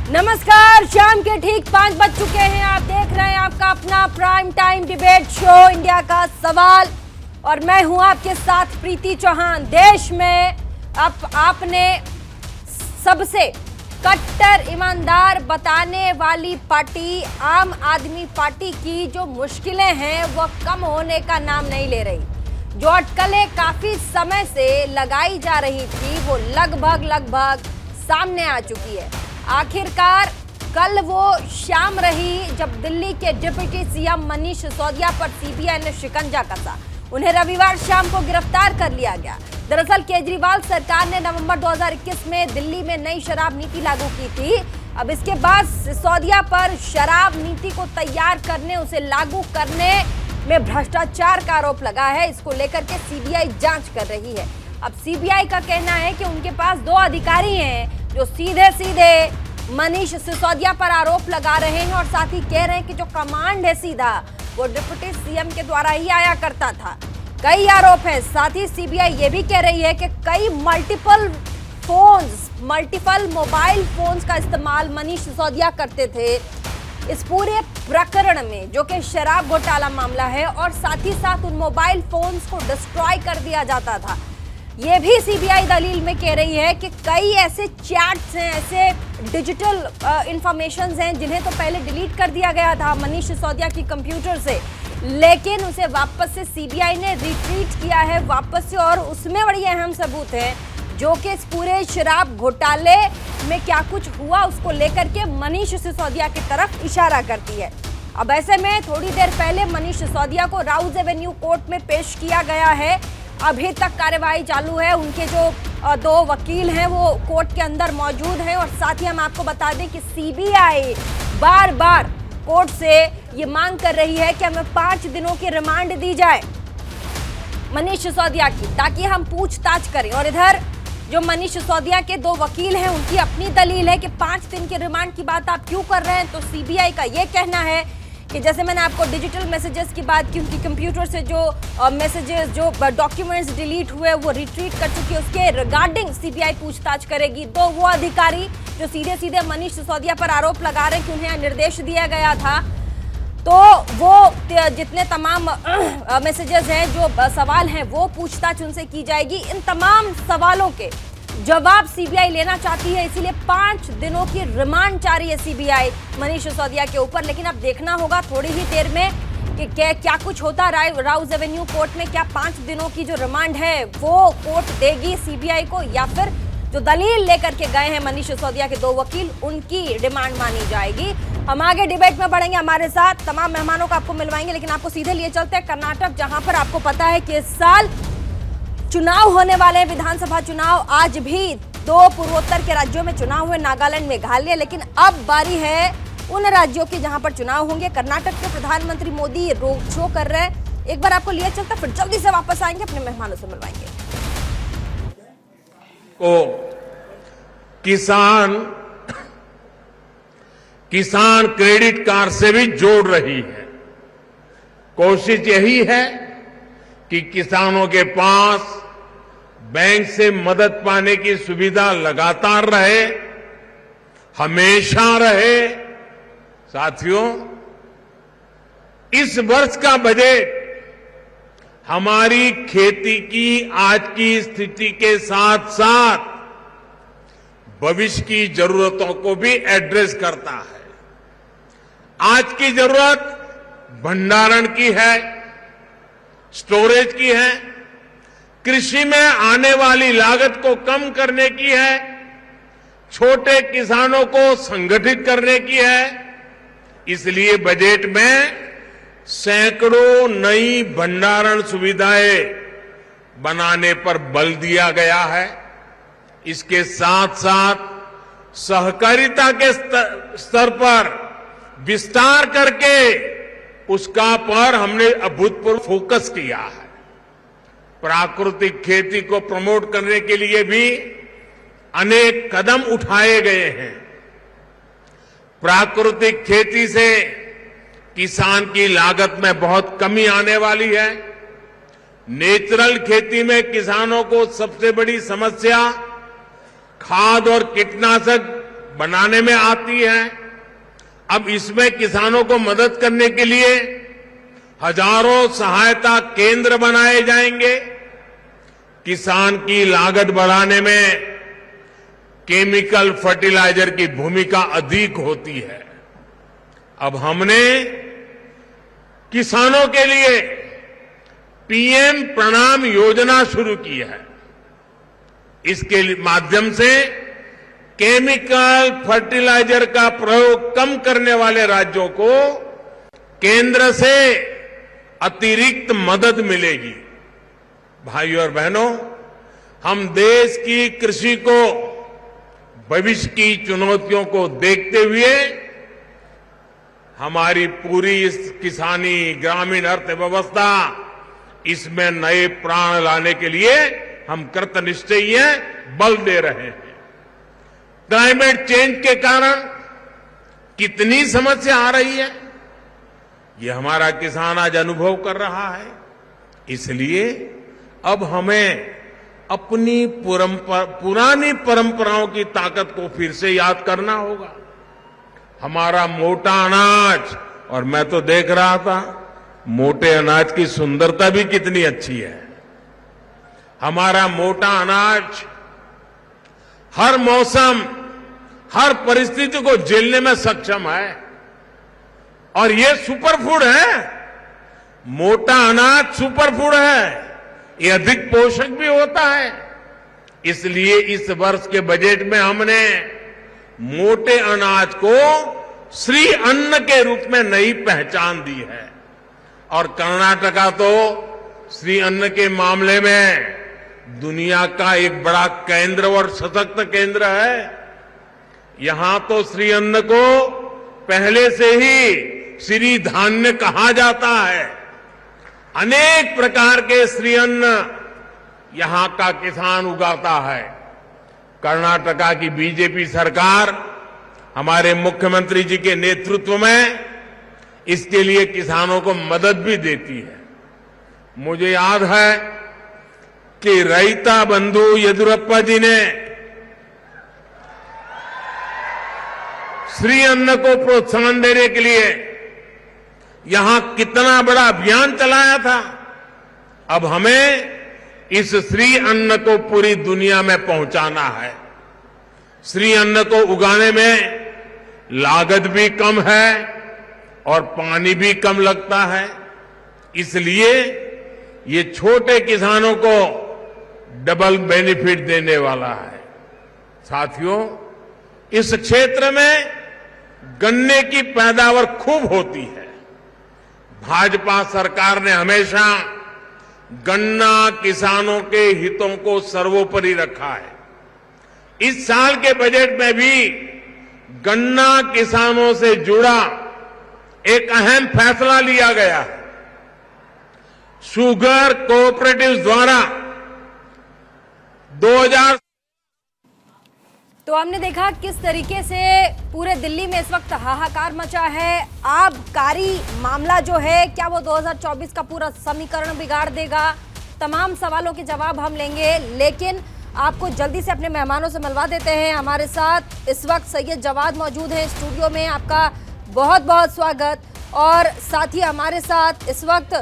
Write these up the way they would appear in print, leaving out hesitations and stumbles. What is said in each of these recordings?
नमस्कार, शाम के ठीक 5 बज चुके हैं। आप देख रहे हैं आपका अपना prime time debate show India का सवाल और मैं हूं आपके साथ प्रीति चौहान। देश में अब आपने सबसे कट्टर ईमानदार बताने वाली पार्टी आम आदमी पार्टी की जो मुश्किलें हैं वो कम होने का नाम नहीं ले रही। जो अटकलें काफी समय से लगाई जा रही थी वो लगभग सामने आ चुकी है। आखिरकार कल वो शाम रही जब दिल्ली के डिप्टी सीएम मनीष सिसोदिया पर सीबीआई ने शिकंजा कसा। उन्हें रविवार शाम को गिरफ्तार कर लिया गया। दरअसल केजरीवाल सरकार ने नवंबर 2021 में दिल्ली में नई शराब नीति लागू की थी। अब इसके बाद सिसोदिया पर शराब नीति को तैयार करने, उसे लागू करने में भ्रष्टाचार का आरोप लगा है। इसको लेकर के सीबीआई जांच कर रही है। अब सीबीआई का कहना है कि उनके पास 2 अधिकारी हैं जो सीधे मनीष सिसोदिया पर आरोप लगा रहे हैं और साथ ही कह रहे हैं कि जो कमांड है सीधा वो डिप्टी सीएम के द्वारा ही आया करता था। कई आरोप हैं। साथ ही सीबीआई ये भी कह रही है कि कई मल्टीपल मोबाइल फोन्स का इस्तेमाल मनीष सिसोदिया करते थे इस पूरे प्रकरण में, जो कि शराब घोटाला मामला है, और साथ ही साथ उन मोबाइल फोन्स को डिस्ट्रॉय कर दिया जाता था। ये भी सीबीआई दलील में कह रही है कि कई ऐसे चैट्स हैं, ऐसे डिजिटल इंफॉर्मेशंस हैं जिन्हें तो पहले डिलीट कर दिया गया था मनीष सिसोदिया की कंप्यूटर से, लेकिन उसे वापस से सीबीआई ने रिट्रीट किया है वापस से, और उसमें बड़ी अहम सबूत है जो कि इस पूरे शराब घोटाले में क्या कुछ हुआ उसको लेकर के मनीष सिसोदिया की तरफ इशारा करती है। अब ऐसे में थोड़ी देर पहले मनीष सिसोदिया को राउज एवेन्यू कोर्ट में पेश किया गया है। अभी तक कार्यवाही चालू है। उनके जो 2 वकील हैं वो कोर्ट के अंदर मौजूद हैं और साथ ही हम आपको बता दें कि सीबीआई बार कोर्ट से ये मांग कर रही है कि हमें 5 दिनों की रिमांड दी जाए मनीष सिसोदिया की, ताकि हम पूछताछ करें। और इधर जो मनीष सिसोदिया के 2 वकील हैं उनकी अपनी दलील है कि 5 दिन के रिमांड की बात आप क्यों कर रहे हैं। तो सीबीआई का ये कहना है कि जैसे मैंने आपको डिजिटल मैसेजेस की बात की, उनकी कंप्यूटर से जो मैसेजेस, जो डॉक्यूमेंट्स डिलीट हुए वो रिट्रीट कर चुके, उसके रिगार्डिंग सीबीआई पूछताछ करेगी। तो वो अधिकारी जो सीधे मनीष सिसोदिया पर आरोप लगा रहे हैं कि उन्हें निर्देश दिया गया था, तो वो जितने तमाम मैसेजेस हैं, जो सवाल हैं, वो पूछताछ उनसे की जाएगी। इन तमाम सवालों के जवाब सीबीआई लेना चाहती है, इसीलिए 5 दिनों की रिमांड चाह रही है सीबीआई मनीष सिसोदिया के ऊपर। लेकिन अब देखना होगा थोड़ी ही देर में कि क्या कुछ होता है राउज एवेन्यू कोर्ट में। क्या 5 दिनों की जो रिमांड है वो कोर्ट देगी सीबीआई को, या फिर जो दलील लेकर के गए हैं मनीष सिसोदिया के 2 वकील, उनकी डिमांड मानी जाएगी। हम आगे डिबेट में बढ़ेंगे, हमारे साथ तमाम मेहमानों को आपको मिलवाएंगे, लेकिन आपको सीधे लिए चलते हैं कर्नाटक, जहां पर आपको पता है कि इस साल चुनाव होने वाले हैं, विधानसभा चुनाव। आज भी 2 पूर्वोत्तर के राज्यों में चुनाव हुए, नागालैंड, मेघालय, लेकिन अब बारी है उन राज्यों की जहां पर चुनाव होंगे। कर्नाटक के प्रधानमंत्री मोदी रोड शो कर रहे हैं। एक बार आपको लिए चलते, फिर जल्दी से वापस आएंगे, अपने मेहमानों से मिलवाएंगे। किसान क्रेडिट कार्ड से भी जोड़ रही है। कोशिश यही है कि किसानों के पास बैंक से मदद पाने की सुविधा लगातार रहे, हमेशा रहे। साथियों, इस वर्ष का बजट हमारी खेती की आज की स्थिति के साथ साथ भविष्य की जरूरतों को भी एड्रेस करता है। आज की जरूरत भंडारण की है, स्टोरेज की है, कृषि में आने वाली लागत को कम करने की है, छोटे किसानों को संगठित करने की है। इसलिए बजट में सैकड़ों नई भंडारण सुविधाएं बनाने पर बल दिया गया है। इसके साथ साथ सहकारिता के स्तर पर विस्तार करके उसका पर हमने अभूतपूर्व फोकस किया है। प्राकृतिक खेती को प्रमोट करने के लिए भी अनेक कदम उठाए गए हैं। प्राकृतिक खेती से किसान की लागत में बहुत कमी आने वाली है। नेचुरल खेती में किसानों को सबसे बड़ी समस्या खाद और कीटनाशक बनाने में आती है। अब इसमें किसानों को मदद करने के लिए हजारों सहायता केंद्र बनाए जाएंगे। किसान की लागत बढ़ाने में केमिकल फर्टिलाइजर की भूमिका अधिक होती है। अब हमने किसानों के लिए पीएम प्रणाम योजना शुरू की है। इसके माध्यम से केमिकल फर्टिलाइजर का प्रयोग कम करने वाले राज्यों को केंद्र से अतिरिक्त मदद मिलेगी। भाइयों और बहनों, हम देश की कृषि को भविष्य की चुनौतियों को देखते हुए हमारी पूरी इस किसानी ग्रामीण अर्थव्यवस्था इसमें नए प्राण लाने के लिए हम कृतनिश्चयी हैं, बल दे रहे हैं। क्लाइमेट चेंज के कारण कितनी समस्या आ रही है, ये हमारा किसान आज अनुभव कर रहा है। इसलिए अब हमें अपनी पुरानी परंपराओं की ताकत को फिर से याद करना होगा। हमारा मोटा अनाज, और मैं तो देख रहा था मोटे अनाज की सुंदरता भी कितनी अच्छी है। हमारा मोटा अनाज हर मौसम, हर परिस्थिति को झेलने में सक्षम है और ये सुपरफूड है। मोटा अनाज सुपरफूड है, ये अधिक पोषक भी होता है। इसलिए इस वर्ष के बजट में हमने मोटे अनाज को श्री अन्न के रूप में नई पहचान दी है। और कर्नाटका तो श्री अन्न के मामले में दुनिया का एक बड़ा केंद्र और सशक्त केंद्र है। यहां तो श्री अन्न को पहले से ही श्री धान्य कहा जाता है। अनेक प्रकार के श्री अन्न यहां का किसान उगाता है। कर्नाटका की बीजेपी सरकार हमारे मुख्यमंत्री जी के नेतृत्व में इसके लिए किसानों को मदद भी देती है। मुझे याद है कि रैता बंधु येदियुरप्पा जी ने श्री अन्न को प्रोत्साहन देने के लिए यहां कितना बड़ा अभियान चलाया था। अब हमें इस श्री अन्न को पूरी दुनिया में पहुंचाना है। श्री अन्न को उगाने में लागत भी कम है और पानी भी कम लगता है। इसलिए ये छोटे किसानों को डबल बेनिफिट देने वाला है। साथियों, इस क्षेत्र में गन्ने की पैदावार खूब होती है। भाजपा सरकार ने हमेशा गन्ना किसानों के हितों को सर्वोपरि रखा है। इस साल के बजट में भी गन्ना किसानों से जुड़ा एक अहम फैसला लिया गया है। शुगर कोऑपरेटिव्स द्वारा 2000 तो हमने देखा किस तरीके से पूरे दिल्ली में इस वक्त हाहाकार मचा है। आबकारी मामला जो है, क्या वो 2024 का पूरा समीकरण बिगाड़ देगा? तमाम सवालों के जवाब हम लेंगे, लेकिन आपको जल्दी से अपने मेहमानों से मिलवा देते हैं। हमारे साथ इस वक्त सैयद जवाद मौजूद हैं स्टूडियो में, आपका बहुत बहुत स्वागत। और साथ ही हमारे साथ इस वक्त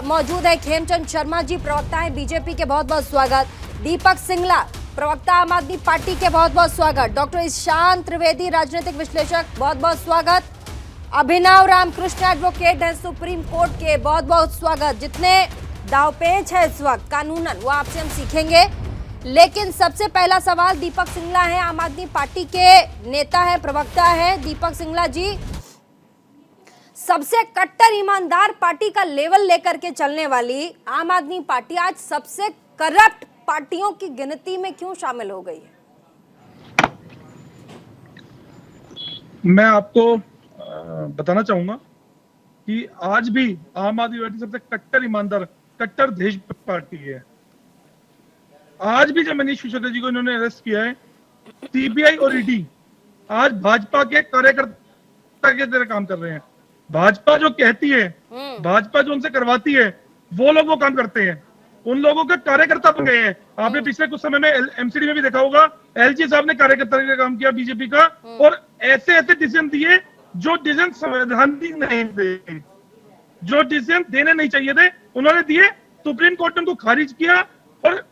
मौजूद है खेमचंद शर्मा जी, प्रवक्ता हैं बीजेपी के, बहुत बहुत स्वागत। दीपक सिंगला, प्रवक्ता आम आदमी पार्टी के, बहुत बहुत स्वागत। डॉक्टर ईशान त्रिवेदी, राजनीतिक विश्लेषक, बहुत बहुत स्वागत। अभिनव रामकृष्ण, एडवोकेट हैं सुप्रीम कोर्ट के, बहुत बहुत स्वागत। जितने दावपेच है इस वक्त कानूनन, वो आपसे हम सीखेंगे। लेकिन सबसे पहला सवाल दीपक सिंगला है, आम आदमी पार्टी के नेता है, प्रवक्ता है। दीपक सिंगला जी, सबसे कट्टर ईमानदार पार्टी का लेवल लेकर के चलने वाली आम आदमी पार्टी आज सबसे करप्ट पार्टियों की गिनती में क्यों शामिल हो गई है? मैं आपको बताना चाहूंगा कि आज भी आम आदमी पार्टी सबसे कट्टर ईमानदार, कट्टर देश पार्टी है। आज भी जब मनीष सिसोदिया जी को इन्होंने अरेस्ट किया है, सीबीआई और ईडी आज भाजपा के कार्यकर्ता की तरह काम कर रहे हैं। भाजपा जो कहती है, भाजपा जो उनसे करवाती है, वो लोग वो काम करते हैं। उन लोगों के कार्यकर्ता बन गए हैं। आपने पिछले कुछ समय में एमसीडी में भी देखा होगा, एलजी साहब ने कार्यकर्ता का काम किया बीजेपी का, और ऐसे ऐसे डिसीजन दिए जो डिसीजन संवैधानिक नहीं थे, जो डिसीजन देने नहीं चाहिए थे उन्होंने दिए। सुप्रीम कोर्ट ने उनको खारिज किया और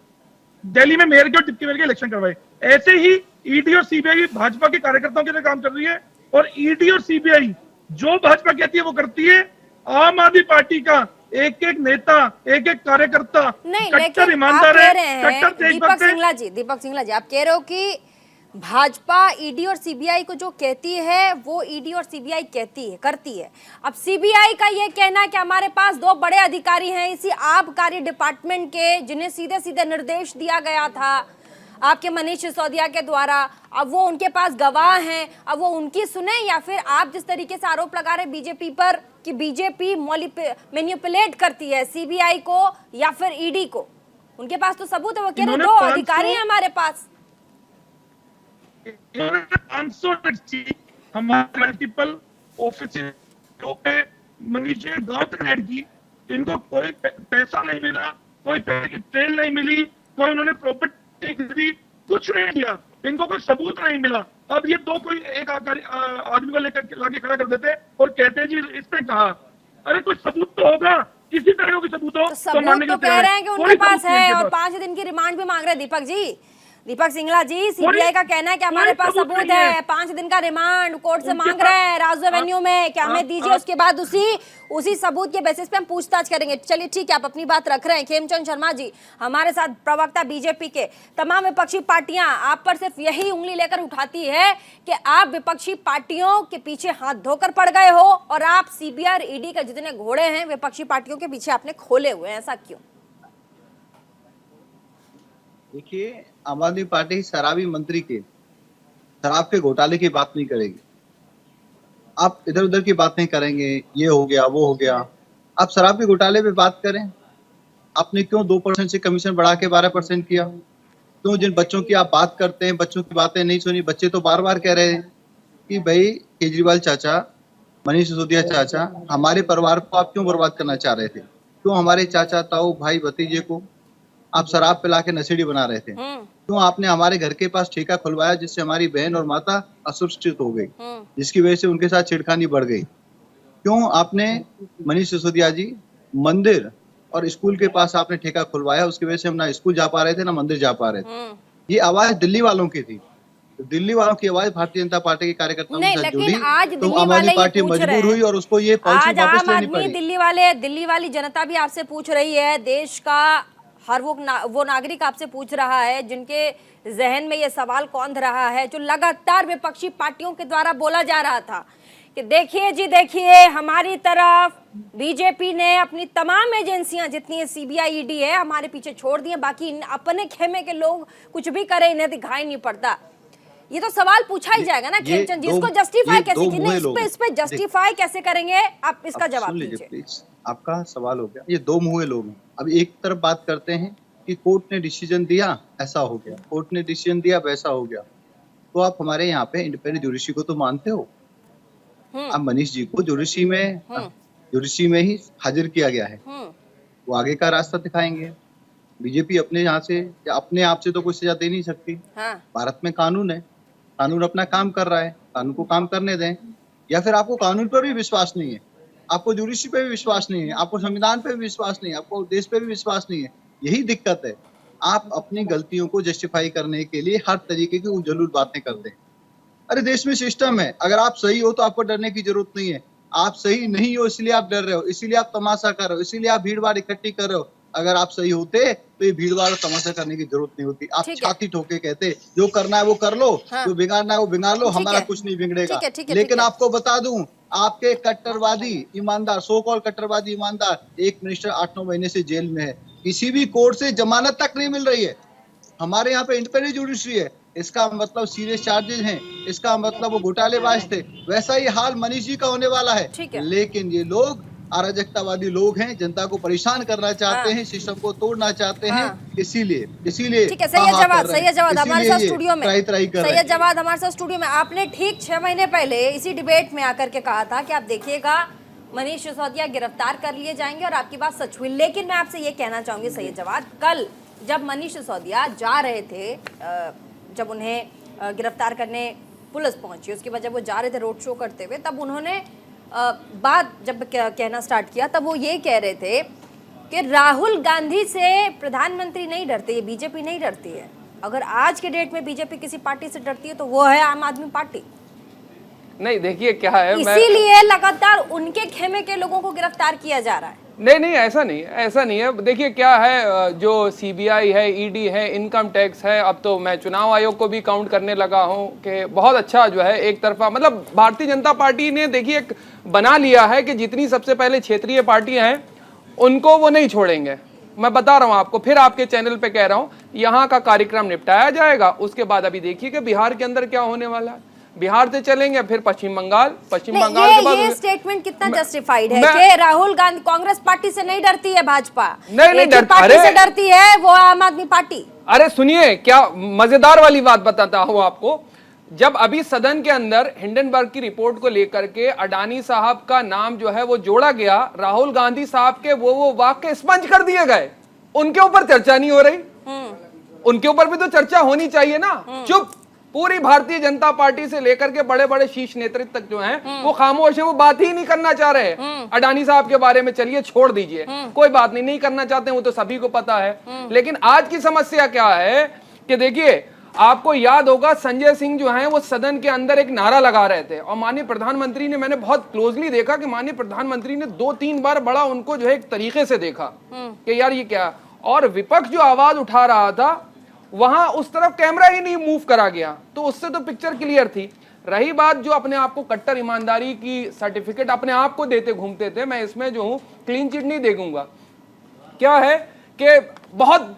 दिल्ली में मेयर के और डिप्टी मेयर के इलेक्शन करवाए। ऐसे ही ईडी और सीबीआई भाजपा के कार्यकर्ताओं के लिए काम कर रही है, और ईडी और सीबीआई जो भाजपा कहती है वो करती है। आम आदमी पार्टी का एक एक नेता, एक एक कार्यकर्ता कट्टर ईमानदार है, कट्टर देशभक्त है। दीपक सिंगला जी, आप कह रहे हो कि भाजपा ईडी और सीबीआई को जो कहती है वो ईडी और सीबीआई करती है। अब सीबीआई का ये कहना है कि हमारे पास 2 बड़े अधिकारी हैं इसी आबकारी डिपार्टमेंट के, जिन्हें सीधे सीधे निर्देश दिया गया था आपके मनीष सिसोदिया के द्वारा। अब वो उनके पास गवाह हैं, अब वो उनकी सुने, या फिर आप जिस तरीके से आरोप लगा रहे बीजेपी पर कि बीजेपी मैनिपुलेट करती है सीबीआई को या फिर ईडी को, उनके पास तो सबूत है। वो कह रहे 2 अधिकारी हैं हमारे पास। इन्होंने 500 हमारे मल्टीपल ऑफिस मनीष गांव तक रेड की, इनको कोई पैसा नहीं मिला, कोई ट्रेन नहीं मिली, कोई उन्होंने प्रॉपर्टी कुछ नहीं दिया, इनको कोई सबूत नहीं मिला। अब ये 2 कोई एक आदमी को लेकर लाके खड़ा कर देते और कहते हैं जी इसने कहा। अरे कोई सबूत तो होगा, किसी तरह का सबूत हो तो सबूत तो कह रहे हैं कि उनके पास है, और 5 दिन की रिमांड भी मांग रहे हैं। दीपक सिंगला जी, सीबीआई का कहना है कि हमारे पास सबूत है, 5 दिन का रिमांड कोर्ट से मांग रहे हैं राजू एवेन्यू में, क्या हमें दीजिए, उसके बाद उसी सबूत के बेसिस पे हम पूछताछ करेंगे। चलिए ठीक है, आप अपनी बात रख रहे हैं। खेमचंद शर्मा जी हमारे साथ, प्रवक्ता बीजेपी के। तमाम विपक्षी पार्टियां आप पर सिर्फ यही उंगली लेकर उठाती है कि आप विपक्षी पार्टियों के पीछे हाथ धोकर पड़ गए हो, और आप सीबीआई और ईडी के जितने घोड़े हैं विपक्षी पार्टियों के पीछे आपने खोले हुए हैं, ऐसा क्यों? देखिए, आम आदमी पार्टी शराबी मंत्री के शराब के घोटाले की बात नहीं करेगी। आप इधर उधर की बात नहीं करेंगे, ये हो गया वो हो गया। आप शराब के घोटाले पे बात करें। आपने क्यों 2% से कमीशन बढ़ा के 12% किया? क्यों जिन बच्चों की आप बात करते हैं, बच्चों की बातें नहीं सुनी? बच्चे तो बार बार कह रहे हैं कि भाई केजरीवाल चाचा, मनीष सिसोदिया चाचा, हमारे परिवार को आप क्यों बर्बाद करना चाह रहे थे? क्यों हमारे चाचा, ताऊ, भाई, भतीजे को आप शराब पिला के नशेड़ी बना रहे थे? क्यों आपने हमारे घर के पास ठेका खुलवाया जिससे हमारी बहन और माता असुरक्षित हो गई, जिसकी वजह से उनके साथ छेड़खानी बढ़ गई? क्यों आपने मनीष सिसोदिया जी मंदिर और स्कूल के पास आपने ठेका खुलवाया, उसकी वजह से हम ना स्कूल जा पा रहे थे ना मंदिर जा पा रहे थे। ये आवाज दिल्ली वालों की थी, तो दिल्ली वालों की आवाज भारतीय जनता पार्टी के कार्यकर्ताओं के साथ जुड़ी, तो आम आदमी पार्टी मजबूर हुई और उसको ये पॉलिसी वापस लेनी पड़ी। दिल्ली वाली जनता भी आपसे पूछ रही है, देश का हर वो नागरिक आपसे पूछ रहा है जिनके जहन में ये सवाल कौंध रहा है, जो लगातार विपक्षी पार्टियों के द्वारा बोला जा रहा था कि देखिए जी देखिए, हमारी तरफ बीजेपी ने अपनी तमाम एजेंसियां जितनी सीबीआई ईडी है हमारे पीछे छोड़ दी, बाकी अपने खेमे के लोग कुछ भी करें इन्हें दिखाई नहीं पड़ता। ये तो सवाल पूछा ही जाएगा ना खेमचंद जी, इसको जस्टिफाई कैसे, इस पे जस्टिफाई कैसे करेंगे आप? इसका जवाब दीजिए। आपका सवाल हो गया, ये 2 मुँहे लोग हैं। अब एक तरफ बात करते हैं कि कोर्ट ने डिसीजन दिया, ऐसा हो गया, कोर्ट ने डिसीजन दिया, वैसा हो गया। तो आप हमारे यहाँ पे इंडिपेंडेंट ज्यूडिशरी को तो मानते हो? अब मनीष जी को ज्यूडिशरी में ही हाजिर किया गया है, वो आगे का रास्ता दिखाएंगे। बीजेपी अपने यहाँ से या अपने आप से तो कोई सजा दे नहीं सकती। भारत में कानून है, कानून अपना काम कर रहा है, कानून को काम करने दें। या फिर आपको कानून पर भी विश्वास नहीं है, आपको ज्यूडिशरी पे भी विश्वास नहीं है, आपको संविधान पे भी विश्वास नहीं है, आपको देश पे भी विश्वास नहीं है। यही दिक्कत है, आप अपनी गलतियों को जस्टिफाई करने के लिए हर तरीके की उजलूल बातें करते हैं। अरे देश में सिस्टम है, अगर आप सही हो तो आपको डरने की जरूरत नहीं है। आप सही नहीं हो इसलिए आप डर रहे हो, इसीलिए आप तमाशा कर रहे हो, इसीलिए आप भीड़ भाड़ इकट्ठी कर रहे हो। अगर आप सही होते तो ये भीड़ भाड़ तमाशा करने की जरूरत नहीं होती। आप छाती ठोके कहते जो करना है वो कर लो, जो बिगाड़ना है वो बिगाड़ लो, हमारा कुछ नहीं बिगड़ेगा। लेकिन आपको बता दूं, आपके कट्टरवादी ईमानदार, सो कॉल कट्टरवादी ईमानदार एक मिनिस्टर 8-9 महीने से जेल में है, किसी भी कोर्ट से जमानत तक नहीं मिल रही है। हमारे यहाँ पे इंडिपेंडेंट ज्यूडिशरी है, इसका मतलब सीरियस चार्जेस हैं, इसका मतलब वो घोटालेबाज थे। वैसा ही हाल मनीष जी का होने वाला है। लेकिन ये लोग अराजकतावादी लोग हैं, जनता को परेशान करना चाहते हैं, सिस्टम को तोड़ना चाहते हैं। इसीलिए ठीक है, सही जवाब हमारे साथ स्टूडियो में, सही जवाब हमारे साथ स्टूडियो में। आपने ठीक 6 महीने पहले इसी डिबेट में आकर के कहा था कि आप देखिएगा मनीष सिसोदिया गिरफ्तार कर लिए जाएंगे और आपकी बात सच हुई। लेकिन मैं आपसे ये कहना चाहूंगी सैयद जवाद, कल जब मनीष सिसोदिया जा रहे थे, जब उन्हें गिरफ्तार करने पुलिस पहुंची, उसके बाद जब वो जा रहे थे रोड शो करते हुए, तब उन्होंने बात जब कहना स्टार्ट किया, तब वो ये कह रहे थे कि राहुल गांधी से प्रधानमंत्री नहीं डरते, ये बीजेपी नहीं डरती है। अगर आज के डेट में बीजेपी किसी पार्टी से डरती है तो वो है आम आदमी पार्टी। नहीं देखिए क्या है, इसीलिए लगातार उनके खेमे के लोगों को गिरफ्तार किया जा रहा है। नहीं ऐसा नहीं है। देखिए क्या है, जो सीबीआई है, ईडी है, इनकम टैक्स है, अब तो मैं चुनाव आयोग को भी काउंट करने लगा हूं कि बहुत अच्छा जो है एक तरफा, मतलब भारतीय जनता पार्टी ने देखिए एक बना लिया है कि जितनी सबसे पहले क्षेत्रीय पार्टियां हैं उनको वो नहीं छोड़ेंगे। मैं बता रहा हूं आपको, फिर आपके चैनल पे कह रहा हूं, यहाँ का कार्यक्रम निपटाया जाएगा, उसके बाद अभी देखिए कि बिहार के अंदर क्या होने वाला है। बिहार से चलेंगे फिर पश्चिम बंगाल के बाद ये स्टेटमेंट कितना जस्टिफाइड है कि राहुल गांधी कांग्रेस पार्टी से नहीं डरती है, भाजपा नहीं डरती, पार्टी से डरती है वो आम आदमी पार्टी। अरे सुनिए क्या मजेदार वाली बात बताता हूं आपको। जब अभी सदन के अंदर हिंडनबर्ग की रिपोर्ट को लेकर के अडानी साहब का नाम जो है वो जोड़ा गया, राहुल गांधी साहब के वो वाक्य स्पंज कर दिए गए, उनके ऊपर चर्चा नहीं हो रही। उनके ऊपर भी तो चर्चा होनी चाहिए ना। चुप, पूरी भारतीय जनता पार्टी से लेकर के बड़े बड़े शीर्ष नेतृत्व तक जो हैं वो खामोश है, वो बात ही नहीं करना चाह रहे हैं अडानी साहब के बारे में। चलिए छोड़ दीजिए, कोई बात नहीं करना चाहते, वो तो सभी को पता है। लेकिन आज की समस्या क्या है कि देखिए, आपको याद होगा संजय सिंह जो हैं वो सदन के अंदर एक नारा लगा रहे थे और माननीय प्रधानमंत्री ने, मैंने बहुत क्लोजली देखा कि माननीय प्रधानमंत्री ने 2-3 बार बड़ा उनको जो है एक तरीके से देखा कि यार ये क्या, और विपक्ष जो आवाज उठा रहा था वहां उस तरफ कैमरा ही नहीं मूव करा गया, तो उससे तो पिक्चर क्लियर थी। रही बात जो अपने आप को कट्टर ईमानदारी की सर्टिफिकेट अपने आप को देते घूमते थे, मैं इसमें जो हूं क्लीन चिट नहीं देखूंगा। क्या है कि बहुत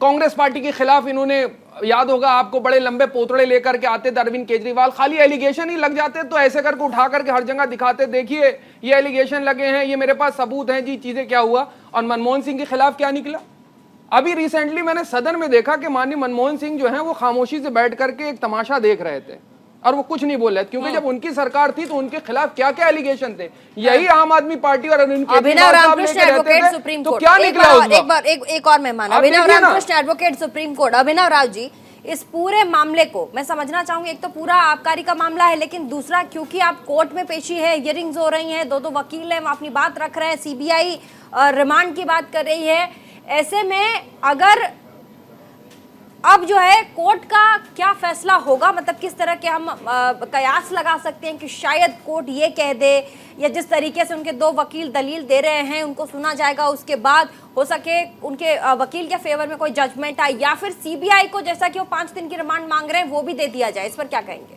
कांग्रेस पार्टी के खिलाफ इन्होंने, याद होगा आपको, बड़े लंबे पोतड़े लेकर के आते थे अरविंद केजरीवाल, खाली एलिगेशन ही लग जाते तो ऐसे करके उठा करके हर जगह दिखाते, देखिए ये एलिगेशन लगे हैं, ये मेरे पास सबूत हैं जी, चीजें क्या हुआ। और मनमोहन सिंह के खिलाफ क्या निकला? अभी रिसेंटली मैंने सदन में देखा कि माननीय मनमोहन सिंह जो हैं वो खामोशी से बैठ करके एक तमाशा देख रहे थे और वो कुछ नहीं बोल रहे थे, क्योंकि जब उनकी सरकार थी तो उनके खिलाफ क्या क्या एलिगेशन थे। यही आम आदमी पार्टी और अभिनव रामकृष्ण एडवोकेट सुप्रीम कोर्ट, एक और मेहमान अभिनव रामकृष्ण एडवोकेट सुप्रीम कोर्ट। अभिनव राव जी, इस पूरे मामले को मैं समझना चाहूंगी, एक तो पूरा आबकारी का मामला है, लेकिन दूसरा क्योंकि आप कोर्ट में पेशी है, हियरिंग्स हो रही हैं, दो वकील हैं, अपनी बात रख रहे हैं, सीबीआई रिमांड की बात कर रही है, ऐसे में अगर अब जो है कोर्ट का क्या फैसला होगा, मतलब किस तरह के हम कयास लगा सकते हैं कि शायद कोर्ट ये कह दे, या जिस तरीके से उनके 2 वकील दलील दे रहे हैं उनको सुना जाएगा, उसके बाद हो सके उनके वकील के फेवर में कोई जजमेंट आए, या फिर सीबीआई को जैसा कि वो 5 दिन की रिमांड मांग रहे हैं वो भी दे दिया जाए। इस पर क्या कहेंगे?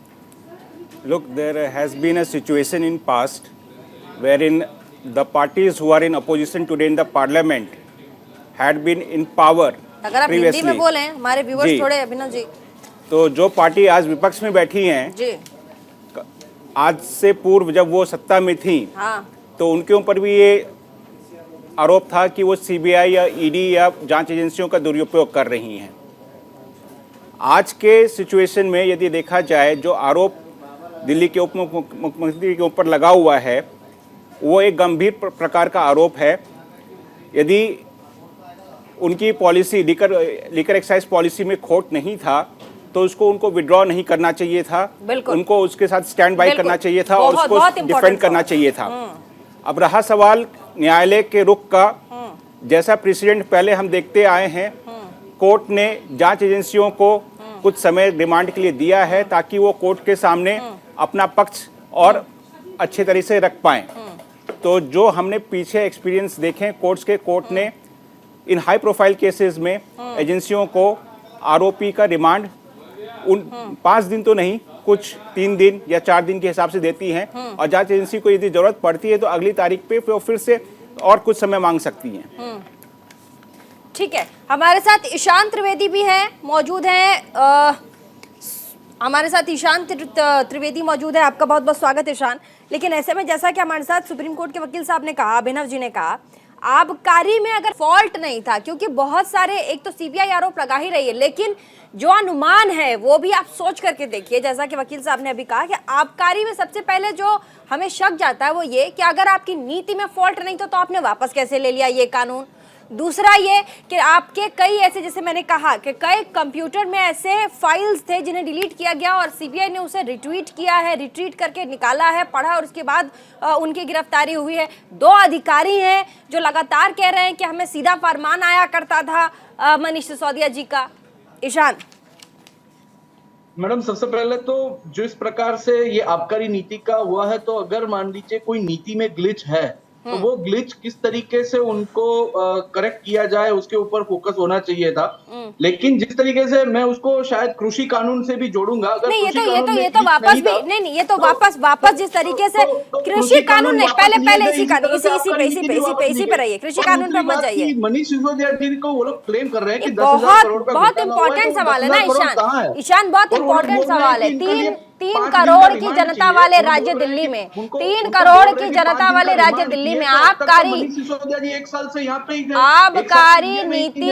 Look, there has been a situation in past wherein the parties who are in opposition today in the parliament had been in power अगर आप हिंदी में बोलें, हमारे व्यूअर्स थोड़े, अभिनव जी, तो जो पार्टी आज विपक्ष में बैठी हैं जी, आज से पूर्व जब वो सत्ता में थी, हाँ, तो उनके ऊपर भी ये आरोप था कि वो सीबीआई या ईडी या जांच एजेंसियों का दुरुपयोग कर रही हैं। आज के सिचुएशन में यदि देखा जाए, जो आरोप दिल्ली के उप मुख्यमंत्री के ऊपर लगा हुआ है वो एक गंभीर प्रकार का आरोप है। यदि उनकी पॉलिसी लिकर एक्साइज पॉलिसी में खोट नहीं था तो उसको उनको विड्रॉ नहीं करना चाहिए था, उनको उसके साथ स्टैंड बाय करना चाहिए था और उसको डिफेंड करना चाहिए था। अब रहा सवाल न्यायालय के रुख का, जैसा प्रेसिडेंट पहले हम देखते आए हैं, कोर्ट ने जांच एजेंसियों को कुछ समय रिमांड के लिए दिया है ताकि वो कोर्ट के सामने अपना पक्ष और अच्छे तरह से रख पाएं। तो जो हमने पीछे एक्सपीरियंस देखे कोर्ट ने इन हाई प्रोफाइल केसेस में एजेंसियों को आरोपी का रिमांड 5 दिन तो नहीं, कुछ 3 दिन या 4 दिन के हिसाब से देती हैं, और जांच एजेंसी को यदि जरूरत पड़ती है तो अगली तारीख पे फिर से और कुछ समय मांग सकती हैं। ठीक है, हमारे साथ ईशान त्रिवेदी भी हैं, मौजूद हैं, हमारे साथ ईशान त्रिवेदी मौजूद है। आपका बहुत बहुत स्वागत ईशान। लेकिन ऐसे में जैसा कि हमारे साथ सुप्रीम कोर्ट के वकील साहब ने कहा, अभिनव जी ने कहा, आबकारी में अगर फॉल्ट नहीं था, क्योंकि बहुत सारे, एक तो सीबीआई आरोप लगा ही रही है, लेकिन जो अनुमान है वो भी आप सोच करके देखिए, जैसा कि वकील साहब ने अभी कहा कि आबकारी में सबसे पहले जो हमें शक जाता है वो ये कि अगर आपकी नीति में फॉल्ट नहीं था तो आपने वापस कैसे ले लिया ये कानून। दूसरा ये कि आपके कई ऐसे, जैसे मैंने कहा कि कई कंप्यूटर में ऐसे फाइल्स थे जिन्हें डिलीट किया गया और सीबीआई ने उसे रिट्वीट किया है, रिट्वीट करके निकाला है, पढ़ा और उसके बाद उनकी गिरफ्तारी हुई है। 2 अधिकारी हैं जो लगातार कह रहे हैं कि हमें सीधा फरमान आया करता था मनीष सिसोदिया जी का। ईशान। मैडम, सबसे पहले तो जो इस प्रकार से ये आबकारी नीति का हुआ है, तो अगर मान लीजिए कोई नीति में ग्लिच है तो वो ग्लिच किस तरीके से उनको करेक्ट किया जाए उसके ऊपर फोकस होना चाहिए था। लेकिन जिस तरीके से मैं उसको शायद कृषि कानून से भी जोड़ूंगा, अगर नहीं, ये तो वापस भी नहीं, ये तो वापस जिस तरीके से कृषि कानून नहीं, पहले इसी पे रहिए, कृषि कानून पे मत जाइए। मनीष सिसोदिया जी को वो लोग क्लेम कर रहे हैं कि बहुत इंपॉर्टेंट सवाल है ना ईशान, बहुत इंपॉर्टेंट सवाल है। 3 करोड़ की जनता वाले राज्य दिल्ली में, 3 करोड़ की जनता वाले राज्य दिल्ली में आबकारी सिसोदिया जी 1 साल से यहाँ पे आबकारी नीति,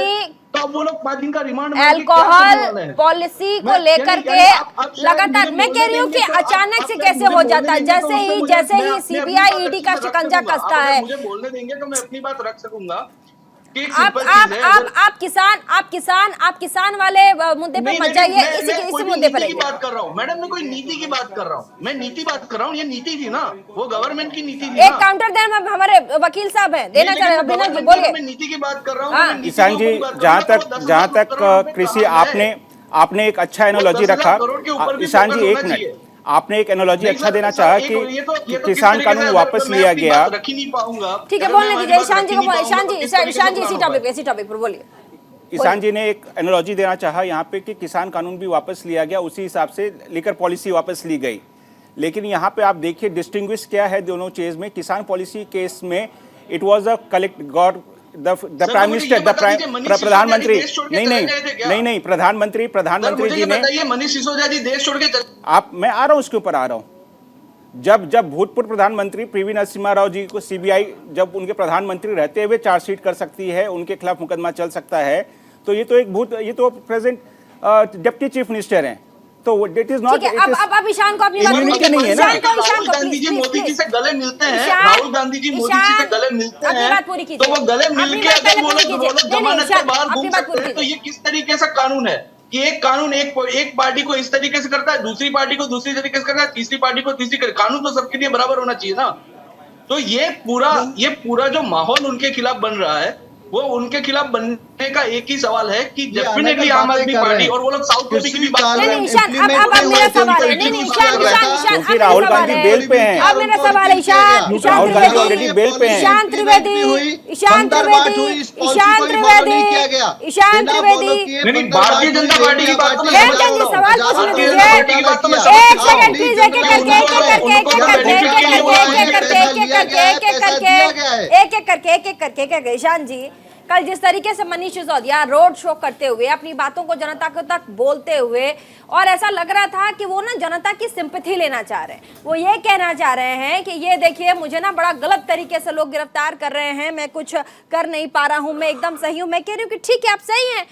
तो वो लोग 5 दिन का रिमांड, अल्कोहल पॉलिसी को लेकर के लगातार, मैं कह रही हूँ कि अचानक से कैसे हो जाता है, जैसे ही सीबीआई ईडी का शिकंजा कसता है। मुझे बोलने देंगे तो मैं अपनी बात रख सकूंगा। आप किसान वाले मुद्दे पे मत जाइए, इसी मुद्दे पर बात कर रहा हूँ मैडम, मैं कोई नीति की बात कर रहा हूँ, मैं नीति बात कर रहा हूँ। ये नीति थी ना, वो गवर्नमेंट की नीति थी। एक काउंटर देना, हमारे वकील साहब हैं, देना चाहिए। अभिनव जी बोलिए। मैं नीति की बात कर रहा हूँ। ईशान जी, जहाँ तक कृषि, आपने एक अच्छा एनालॉजी रखा। ईशान जी, 1 मिनट, आपने एक एनालॉजी अच्छा देना चाहा कि किसान कानून वापस लिया गया। रख ही नहीं पाऊंगा। ठीक है, बोलने दीजिए ईशान जी को। ईशान जी इसी टॉपिक पर बोलिए। ईशान जी ने एक एनालॉजी देना चाहा यहाँ पे कि किसान कानून भी वापस लिया गया, उसी हिसाब से लिकर पॉलिसी वापस ली गई। लेकिन यहाँ पे आप देखिए डिस्टिंग्विश क्या है दोनों चीज में। किसान पॉलिसी केस में it was a collect God the prime minister, प्रधानमंत्री, नहीं, प्रधानमंत्री जी ने, मनीष सिसोदिया जी देश छोड़ के मैं आ रहा हूं, उसके ऊपर आ रहा हूं। जब भूतपूर्व प्रधानमंत्री पीवी नरसिम्हा राव जी को सीबीआई जब उनके प्रधानमंत्री रहते हुए चार्जशीट कर सकती है, उनके खिलाफ मुकदमा चल सकता है, तो ये तो प्रेजेंट डिप्टी चीफ मिनिस्टर हैं, तो इट इज नॉट। अब ईशान को अपनी इम्यूनिटी नहीं है ना। राहुल गांधी जी मोदी जी से गले मिलते हैं, राहुल गांधी जी मोदी जी से गले मिलते हैं, तो वो गले मिल के अगर वो लोग जमानत के बाहर घूम सकते हैं, तो ये किस तरीके से कानून है कि एक कानून एक पार्टी को इस तरीके से करता है, दूसरी पार्टी को दूसरी तरीके से करता है, तीसरी पार्टी को तीसरी। कानून तो सबके लिए बराबर होना चाहिए ना। तो ये पूरा जो माहौल उनके खिलाफ बन रहा है, वो उनके खिलाफ बनने का एक ही सवाल है कि डेफिनेटली आम आदमी पार्टी, और वो लोग साउथ कॉपी की भी बात कर रहे हैं, क्योंकि राहुल गांधी बेल पे हैं। अब मेरा सवाल है राहुल गांधी ऑलरेडी बेल पे हैं। ईशान त्रिवेदी भारतीय जनता पार्टी की बात सवाल पूछने दीजिए। एक सेकंड प्लीज, एक एक करके ईशान जी, कल जिस तरीके से मनीष सिसोदिया रोड शो करते हुए अपनी बातों को जनता को तक बोलते हुए, और ऐसा लग रहा था कि वो ना जनता की सिंपैथी लेना चाह रहे हैं, वो ये कहना चाह रहे हैं कि ये देखिए मुझे ना बड़ा गलत तरीके से लोग गिरफ्तार कर रहे हैं, मैं कुछ कर नहीं पा रहा हूं, मैं एकदम सही हूं। मैं कह रही हूं कि ठीक है, आप सही हैं।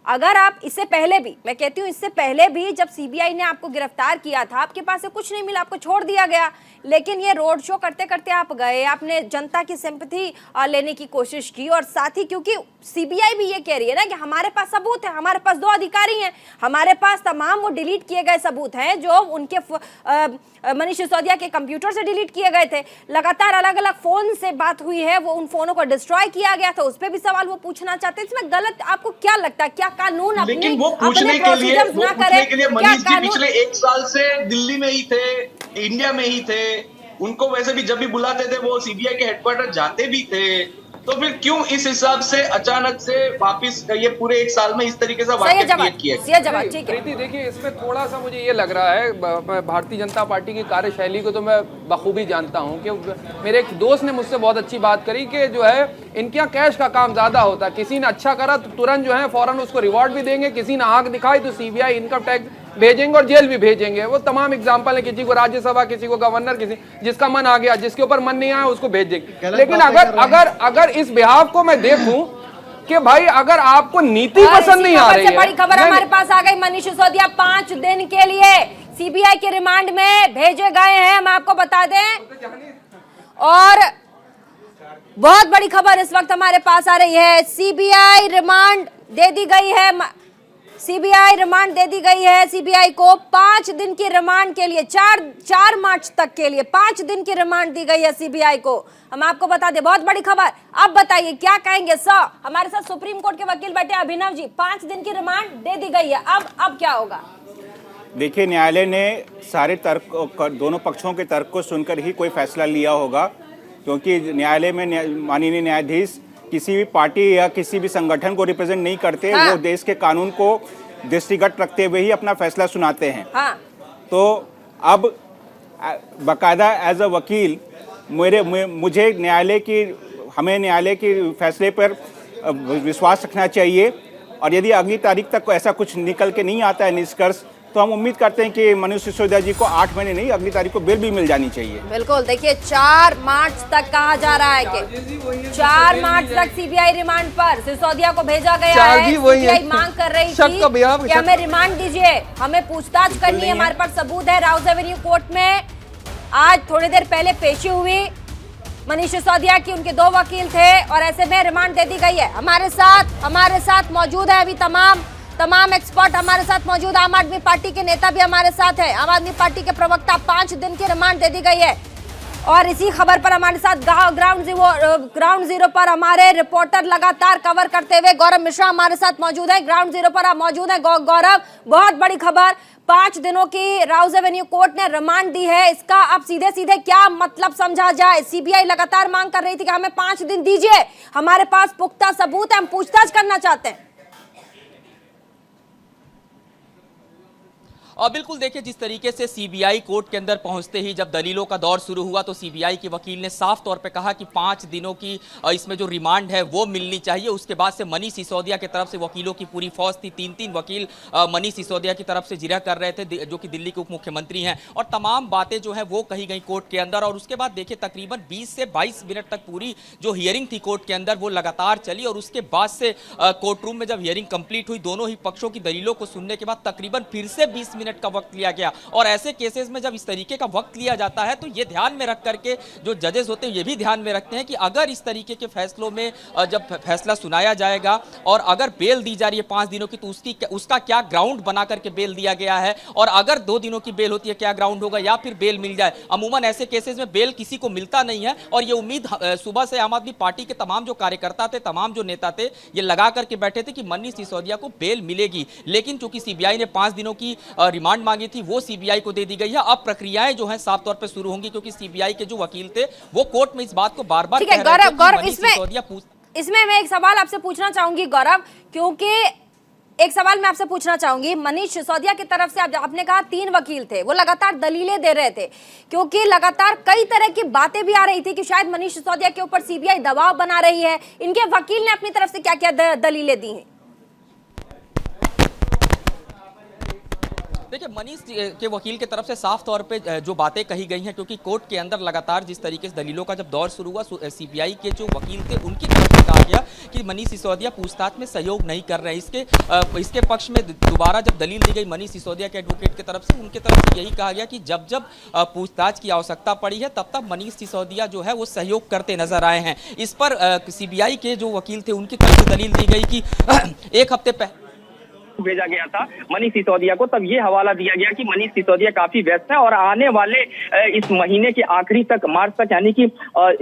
अगर आप इससे पहले भी, मैं कहती हूँ इससे पहले भी जब सीबीआई ने आपको गिरफ्तार किया था, आपके पास से कुछ नहीं मिला, आपको छोड़ दिया गया, लेकिन ये रोड शो करते करते आप गए, आपने जनता की सिंपैथी लेने की कोशिश की, और साथ ही क्योंकि सीबीआई भी ये कह रही है ना कि हमारे पास सबूत है, हमारे पास 2 अधिकारी हैं, हमारे पास तमाम वो डिलीट किए गए सबूत हैं जो उनके मनीष सिसोदिया के कंप्यूटर से डिलीट किए गए थे, लगातार अलग अलग फोन से बात हुई है, वो उन फोनों को डिस्ट्रॉय किया गया था, उस पर भी सवाल वो पूछना चाहते हैं। इसमें गलत आपको क्या लगता है, क्या कानून अपने प्रोसीजर्स ना करे? मनीष जी पिछले 1 साल से दिल्ली में ही थे, इंडिया में ही थे, उनको वैसे भी जब भी बुलाते थे वो सीबीआई के हेडक्वार्टर जाते भी थे, तो फिर क्यों इस हिसाब से अचानक से वापस ये पूरे 1 साल में इस तरीके से वाकया क्रिएट किया? प्रीति, देखिए इसमें थोड़ा सा मुझे ये लग रहा है, भारतीय जनता पार्टी की कार्यशैली को तो मैं बखूबी जानता हूं कि मेरे एक दोस्त ने मुझसे बहुत अच्छी बात करी कि जो है इनके यहाँ कैश का काम ज्यादा होता है, किसी ने अच्छा करा तो तुरंत जो है फौरन उसको रिवॉर्ड भी देंगे, किसी ने आंख दिखाई तो सीबीआई इनकम टैक्स भेजेंगे और जेल भी भेजेंगे। वो तमाम एग्जाम्पल है, किसी को राज्यसभा, किसी को गवर्नर, किसी जिसका मन आ गया, जिसके ऊपर मन नहीं आया उसको भेज देंगे। लेकिन अगर इस बिहाफ को मैं देखूं कि भाई अगर आपको नीति पसंद नहीं आ रही है। बड़ी खबर हमारे पास आ गई, मनीष सिसोदिया 5 दिन के लिए सीबीआई के रिमांड में भेजे गए हैं, हम आपको बता दें। और बहुत बड़ी खबर इस वक्त हमारे पास आ रही है, सीबीआई रिमांड दे दी गई है, सीबीआई रिमांड दे दी गई है सीबीआई को 5 दिन की रिमांड के लिए, 4 मार्च तक के लिए 5 दिन की रिमांड दी गई है सीबीआई को। हम आपको बता दें, बहुत बड़ी खबर। अब बताइए क्या कहेंगे सर, हमारे साथ सुप्रीम कोर्ट के वकील बैठे अभिनव जी। 5 दिन की रिमांड दे दी गई है, अब क्या होगा? देखिए, न्यायालय ने सारे तर्क, दोनों पक्षों के तर्क को सुनकर ही कोई फैसला लिया होगा, क्योंकि न्यायालय में माननीय न्यायाधीश किसी भी पार्टी या किसी भी संगठन को रिप्रेजेंट नहीं करते। वो देश के कानून को दृष्टिगत रखते हुए ही अपना फैसला सुनाते हैं। तो अब बाकायदा एज अ वकील मुझे हमें न्यायालय के फैसले पर विश्वास रखना चाहिए, और यदि अगली तारीख तक ऐसा कुछ निकल के नहीं आता है निष्कर्ष, तो हम उम्मीद करते हैं कि मनीष सिसोदिया जी को 8 महीने नहीं, अगली तारीख को बेल भी मिल जानी चाहिए। बिल्कुल, देखिए 4 मार्च तक कहा जा रहा है कि 4 मार्च तक सीबीआई रिमांड पर सिसोदिया को भेजा गया है। सीबीआई मांग कर रही थी कि हमें रिमांड दीजिए, हमें पूछताछ करनी है, हमारे पास सबूत है। राउज एवेन्यू कोर्ट में आज थोड़ी देर पहले पेशी हुई मनीष सिसोदिया की, उनके 2 वकील थे और ऐसे में रिमांड दे दी गई है। हमारे साथ मौजूद है अभी तमाम एक्सपर्ट हमारे साथ मौजूद। आम आदमी पार्टी के नेता भी हमारे साथ हैं, आम आदमी पार्टी के प्रवक्ता। 5 दिन की रिमांड दे दी गई है। और इसी खबर पर हमारे साथ ग्राउंड जीरो पर हमारे रिपोर्टर लगातार कवर करते हुए गौरव मिश्रा हमारे साथ मौजूद है। ग्राउंड जीरो पर आप मौजूद हैं गौरव, बहुत बड़ी खबर, 5 दिनों की राउज एवेन्यू कोर्ट ने रिमांड दी है। इसका अब सीधे क्या मतलब समझा जाए? सीबीआई लगातार मांग कर रही थी कि हमें 5 दिन दीजिए, हमारे पास पुख्ता सबूत है, हम पूछताछ करना चाहते हैं। और बिल्कुल देखिए, जिस तरीके से सीबीआई कोर्ट के अंदर पहुंचते ही जब दलीलों का दौर शुरू हुआ तो सीबीआई के वकील ने साफ तौर पे कहा कि 5 दिनों की इसमें जो रिमांड है वो मिलनी चाहिए। उसके बाद से मनीष सिसोदिया की तरफ से वकीलों की पूरी फौज थी, 3 वकील मनीष सिसोदिया की तरफ से जिरह कर रहे थे, जो कि दिल्ली के उप मुख्यमंत्री हैं, और तमाम बातें जो है वो कही गई कोर्ट के अंदर। और उसके बाद देखिए तकरीबन 20 से 22 मिनट तक पूरी जो हियरिंग थी कोर्ट के अंदर वो लगातार चली। और उसके बाद से कोर्ट रूम में जब हियरिंग कंप्लीट हुई, दोनों ही पक्षों की दलीलों को सुनने के बाद तकरीबन फिर से 20 मिनट का वक्त लिया गया। और ऐसे केसेस में जब इस तरीके का वक्त लिया जाता है तो ये ध्यान में रख करके जो जजेस होते हैं ये भी ध्यान में रखते हैं कि अगर इस तरीके के फैसलों में जब फैसला सुनाया जाएगा और अगर बेल दी जा रही है 5 दिनों की, तो उसका क्या ग्राउंड बना करके बेल दिया गया है, और अगर 2 दिनों की बेल होती है क्या ग्राउंड होगा, या फिर बेल मिल जाए। अमूमन ऐसे केसेस में बेल किसी को मिलता नहीं है, और ये उम्मीद सुबह से आम आदमी पार्टी के तमाम जो कार्यकर्ता थे, तमाम जो नेता थे, ये लगा करके बैठे थे कि मनीष सिसोदिया को बेल मिलेगी। लेकिन चूंकि सीबीआई ने 5 दिनों की रिमांड मांगी थी वो सीबीआई को दे दी गई है। अब प्रक्रियाएं जो हैं साफ तौर पर शुरू होंगी, क्योंकि सीबीआई के जो वकील थे वो कोर्ट में इस बात को बार-बार कह रहे थे। गौरव, इसमें मैं एक सवाल आपसे पूछना चाहूंगी गौरव, क्योंकि एक सवाल मैं आपसे पूछना चाहूंगी, मनीष सिसोदिया की तरफ से आपने कहा 3 वकील थे, वो लगातार दलीलें दे रहे थे, क्योंकि लगातार कई तरह की बातें भी आ रही थी कि शायद मनीष सिसोदिया के ऊपर सीबीआई दबाव बना रही है। इनके वकील ने अपनी तरफ से क्या क्या दलीलें दी हैं? देखिए, मनीष के वकील की तरफ से साफ तौर पे जो बातें कही गई हैं, क्योंकि कोर्ट के अंदर लगातार जिस तरीके से दलीलों का जब दौर शुरू हुआ, सीबीआई के जो वकील थे उनकी तरफ से कहा गया कि मनीष सिसोदिया पूछताछ में सहयोग नहीं कर रहे हैं। इसके पक्ष में दोबारा जब दलील दी गई मनीष सिसोदिया के एडवोकेट की तरफ से, उनकी तरफ से यही कहा गया कि जब पूछताछ की आवश्यकता पड़ी है तब मनीष सिसोदिया जो है वो सहयोग करते नजर आए हैं। इस पर सीबीआई के जो वकील थे उनकी तरफ से दलील दी गई कि 1 हफ्ते पहले भेजा गया था मनीष सिसोदिया को, तब ये हवाला दिया गया कि मनीष सिसोदिया काफी व्यस्त है और आने वाले इस महीने के आखिरी तक, मार्च तक, यानी कि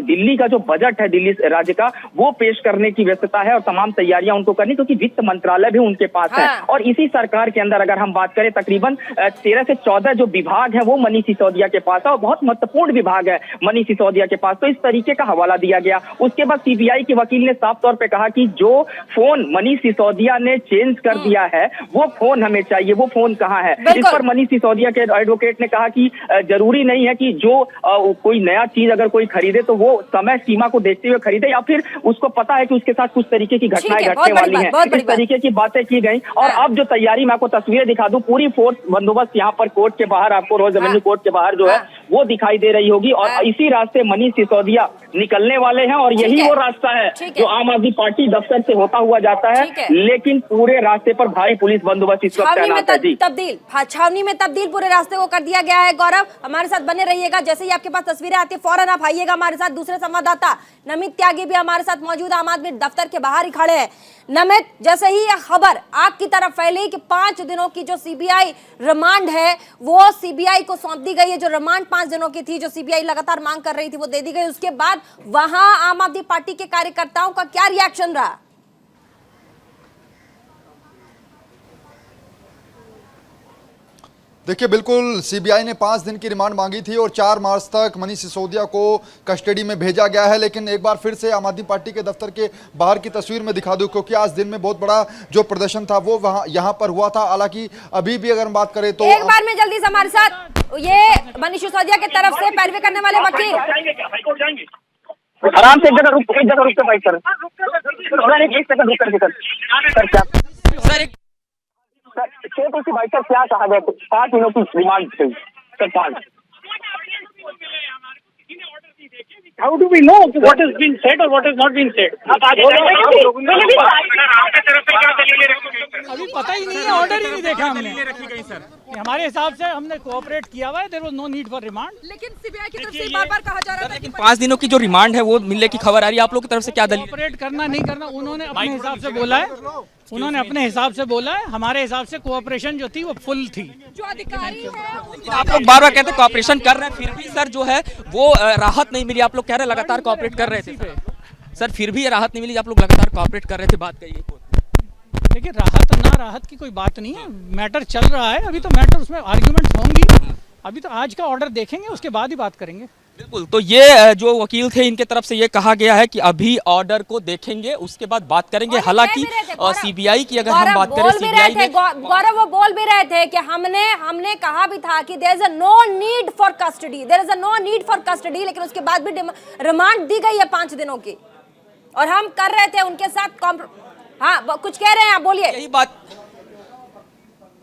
दिल्ली का जो बजट है दिल्ली राज्य का, वो पेश करने की व्यस्तता है और तमाम तैयारियां उनको करनी, क्योंकि वित्त मंत्रालय भी उनके पास है। और इसी सरकार के अंदर अगर हम बात करें, तकरीबन 13 से 14 जो विभाग है वो मनीष सिसोदिया के पास है, और बहुत महत्वपूर्ण विभाग है मनीष सिसोदिया के पास। तो इस तरीके का हवाला दिया गया। उसके बाद सीबीआई के वकील ने साफ तौर पर कहा कि जो फोन मनीष सिसोदिया ने चेंज कर दिया है वो फोन हमें चाहिए, वो फोन कहाँ है। इस पर मनीष सिसोदिया के एडवोकेट ने कहा कि जरूरी नहीं है कि जो कोई नया चीज अगर कोई खरीदे तो वो समय सीमा को देखते हुए खरीदे, या फिर उसको पता है कि उसके साथ कुछ तरीके की घटनाएं घटने वाली हैं, इस तरीके की बातें की गई। और अब जो तैयारी, मैं आपको तस्वीरें दिखा दूं, पूरी फोर्स बंदोबस्त यहाँ पर कोर्ट के बाहर, आपको रोज एवेन्यू कोर्ट के बाहर जो है वो दिखाई दे रही होगी। और इसी रास्ते मनीष सिसोदिया निकलने वाले हैं और यही वो रास्ता है जो आम आदमी पार्टी दफ्तर से होता हुआ जाता है। लेकिन पूरे रास्ते पर भारी पुलिस बंदोबस्त इस वक्त तैनात है। तब्दील छावनी में तब्दील पूरे रास्ते को कर दिया गया है। गौरव, हमारे साथ बने रहिएगा, जैसे ही आपके पास तस्वीरें आती है फौरन आप आइएगा हमारे साथ। दूसरे संवाददाता नमित त्यागी भी हमारे साथ मौजूद, आम आदमी दफ्तर के बाहर ही खड़े हैं। नमित, जैसे ही यह खबर आपकी तरफ फैली कि 5 दिनों की जो सीबीआई रिमांड है वो सीबीआई को सौंप दी गई है, जो रिमांड 5 दिनों की थी, जो सीबीआई लगातार मांग कर रही थी, वो दे दी गई, उसके बाद वहां आम आदमी पार्टी के कार्यकर्ताओं का क्या रिएक्शन रहा? देखिए, बिल्कुल सीबीआई ने 5 दिन की रिमांड मांगी थी और 4 मार्च तक मनीष सिसोदिया को कस्टडी में भेजा गया है। लेकिन एक बार फिर से आम आदमी पार्टी के दफ्तर के बाहर की तस्वीर में दिखा दूं, क्योंकि आज दिन में बहुत बड़ा जो प्रदर्शन था वो यहाँ पर हुआ था। हालांकि अभी भी अगर हम बात करें तो एक बार में जल्दी से हमारे साथ ये मनीष सिसोदिया की तरफ से पैरवी करने वाले वकील आराम से एक जगह रुक के बाइक सर, एक सेकंड रुक करके सर की भाई सर क्या कहा गया? 5 दिनों की रिमांड थी sir, 5। How do we know what has been said or what has not been said? अभी पता ही नहीं है, ऑर्डर ही नहीं देखा हमने। हमारे हिसाब से हमने कोऑपरेट किया हुआ है, there was no need for remand. लेकिन सीबीआई की तरफ से बार-बार कहा जा रहा था कि 5 दिनों की जो रिमांड है वो मिलने की खबर आ रही है, आप लोग की तरफ से क्या दलील? कोऑपरेट करना नहीं करना उन्होंने अपने हिसाब से बोला है, उन्होंने अपने हिसाब से बोला है। हमारे हिसाब से कोऑपरेशन जो थी वो फुल थी। जो अधिकारी है आप लोग बार-बार कहते हैं कोऑपरेशन कर रहे हैं, फिर भी सर जो है वो राहत नहीं मिली। आप लोग कह रहे हैं लगातार कोऑपरेट कर रहे थे सर, फिर भी राहत नहीं मिली, आप लोग लगातार कोऑपरेट कर रहे थे, बात कहिए। देखिए, राहत ना राहत की कोई बात नहीं है, मैटर चल रहा है, अभी तो मैटर उसमें आर्ग्यूमेंट्स होंगी, अभी तो आज का ऑर्डर देखेंगे उसके बाद ही बात करेंगे। बिल्कुल, तो ये जो वकील थे इनके तरफ से ये कहा गया है कि अभी ऑर्डर को देखेंगे उसके बाद बात करेंगे। हालांकि सीबीआई की अगर हम बात करें, सीबीआई ने गौरव वो बोल भी रहे थे कि हमने कहा भी था कि there is a no need for custody, there is a no need for custody, लेकिन उसके बाद भी रिमांड दी गई है 5 दिनों की और हम कर रहे थे उनके साथ। हाँ, कुछ कह रहे हैं आप, बोलिए। यही बात,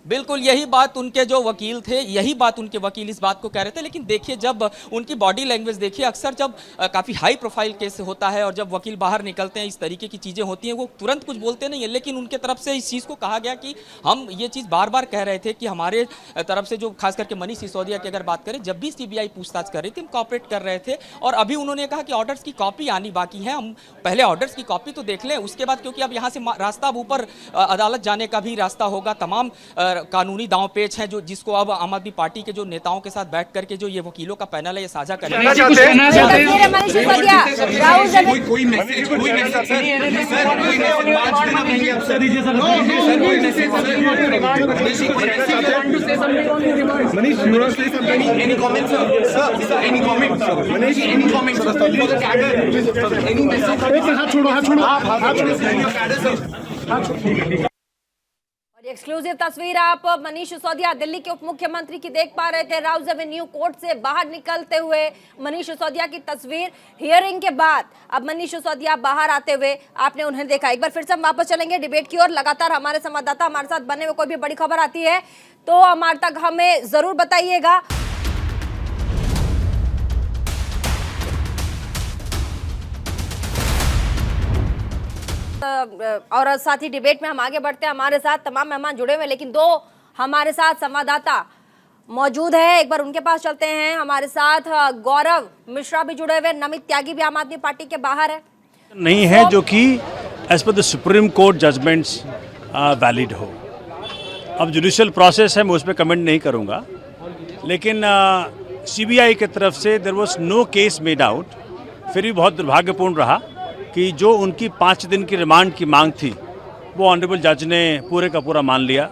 बिल्कुल यही बात उनके जो वकील थे, यही बात उनके वकील इस बात को कह रहे थे। लेकिन देखिए, जब उनकी बॉडी लैंग्वेज देखिए, अक्सर जब काफ़ी हाई प्रोफाइल केस होता है और जब वकील बाहर निकलते हैं, इस तरीके की चीज़ें होती हैं, वो तुरंत कुछ बोलते नहीं है। लेकिन उनके तरफ से इस चीज़ को कहा गया कि हम ये चीज़ बार बार कह रहे थे कि हमारे तरफ से जो खास करके मनीष सिसोदिया की अगर बात करें, जब भी सीबीआई पूछताछ कर रही थी हम कॉपरेट कर रहे थे। और अभी उन्होंने कहा कि ऑर्डर्स की कॉपी आनी बाकी है, हम पहले ऑर्डर्स की कॉपी तो देख लें, उसके बाद, क्योंकि अब यहाँ से रास्ता अब ऊपर अदालत जाने का भी रास्ता होगा। तमाम कानूनी दांव पेच है जो जिसको अब आम आदमी पार्टी के जो नेताओं के साथ बैठ करके जो ये वकीलों का पैनल है ये साझा करेंगे। एक्सक्लूसिव तस्वीर आप मनीष सिसोदिया दिल्ली के उप मुख्यमंत्री की देख पा रहे थे। राउज एवेन्यू कोर्ट से बाहर निकलते हुए मनीष सिसोदिया की तस्वीर, हियरिंग के बाद अब मनीष सिसोदिया बाहर आते हुए आपने उन्हें देखा। एक बार फिर से हम वापस चलेंगे डिबेट की ओर। लगातार हमारे संवाददाता हमारे साथ बने हुए, कोई भी बड़ी खबर आती है तो हमारे तक हमें जरूर बताइएगा। और साथ ही डिबेट में हम आगे बढ़ते हैं। हमारे साथ तमाम मेहमान जुड़े हुए, लेकिन 2 हमारे साथ संवाददाता मौजूद है, एक बार उनके पास चलते हैं। हमारे साथ गौरव मिश्रा भी जुड़े हुए, नमित त्यागी भी आम आदमी पार्टी के बाहर है, नहीं है जो कि as per the supreme court judgments valid हो। अब जुडिशियल प्रोसेस है, मैं उस पर कमेंट नहीं करूंगा, लेकिन सीबीआई की तरफ से there was no case made out. फिर भी बहुत दुर्भाग्यपूर्ण रहा कि जो उनकी 5 दिन की रिमांड की मांग थी वो ऑनरेबल जज ने पूरे का पूरा मान लिया।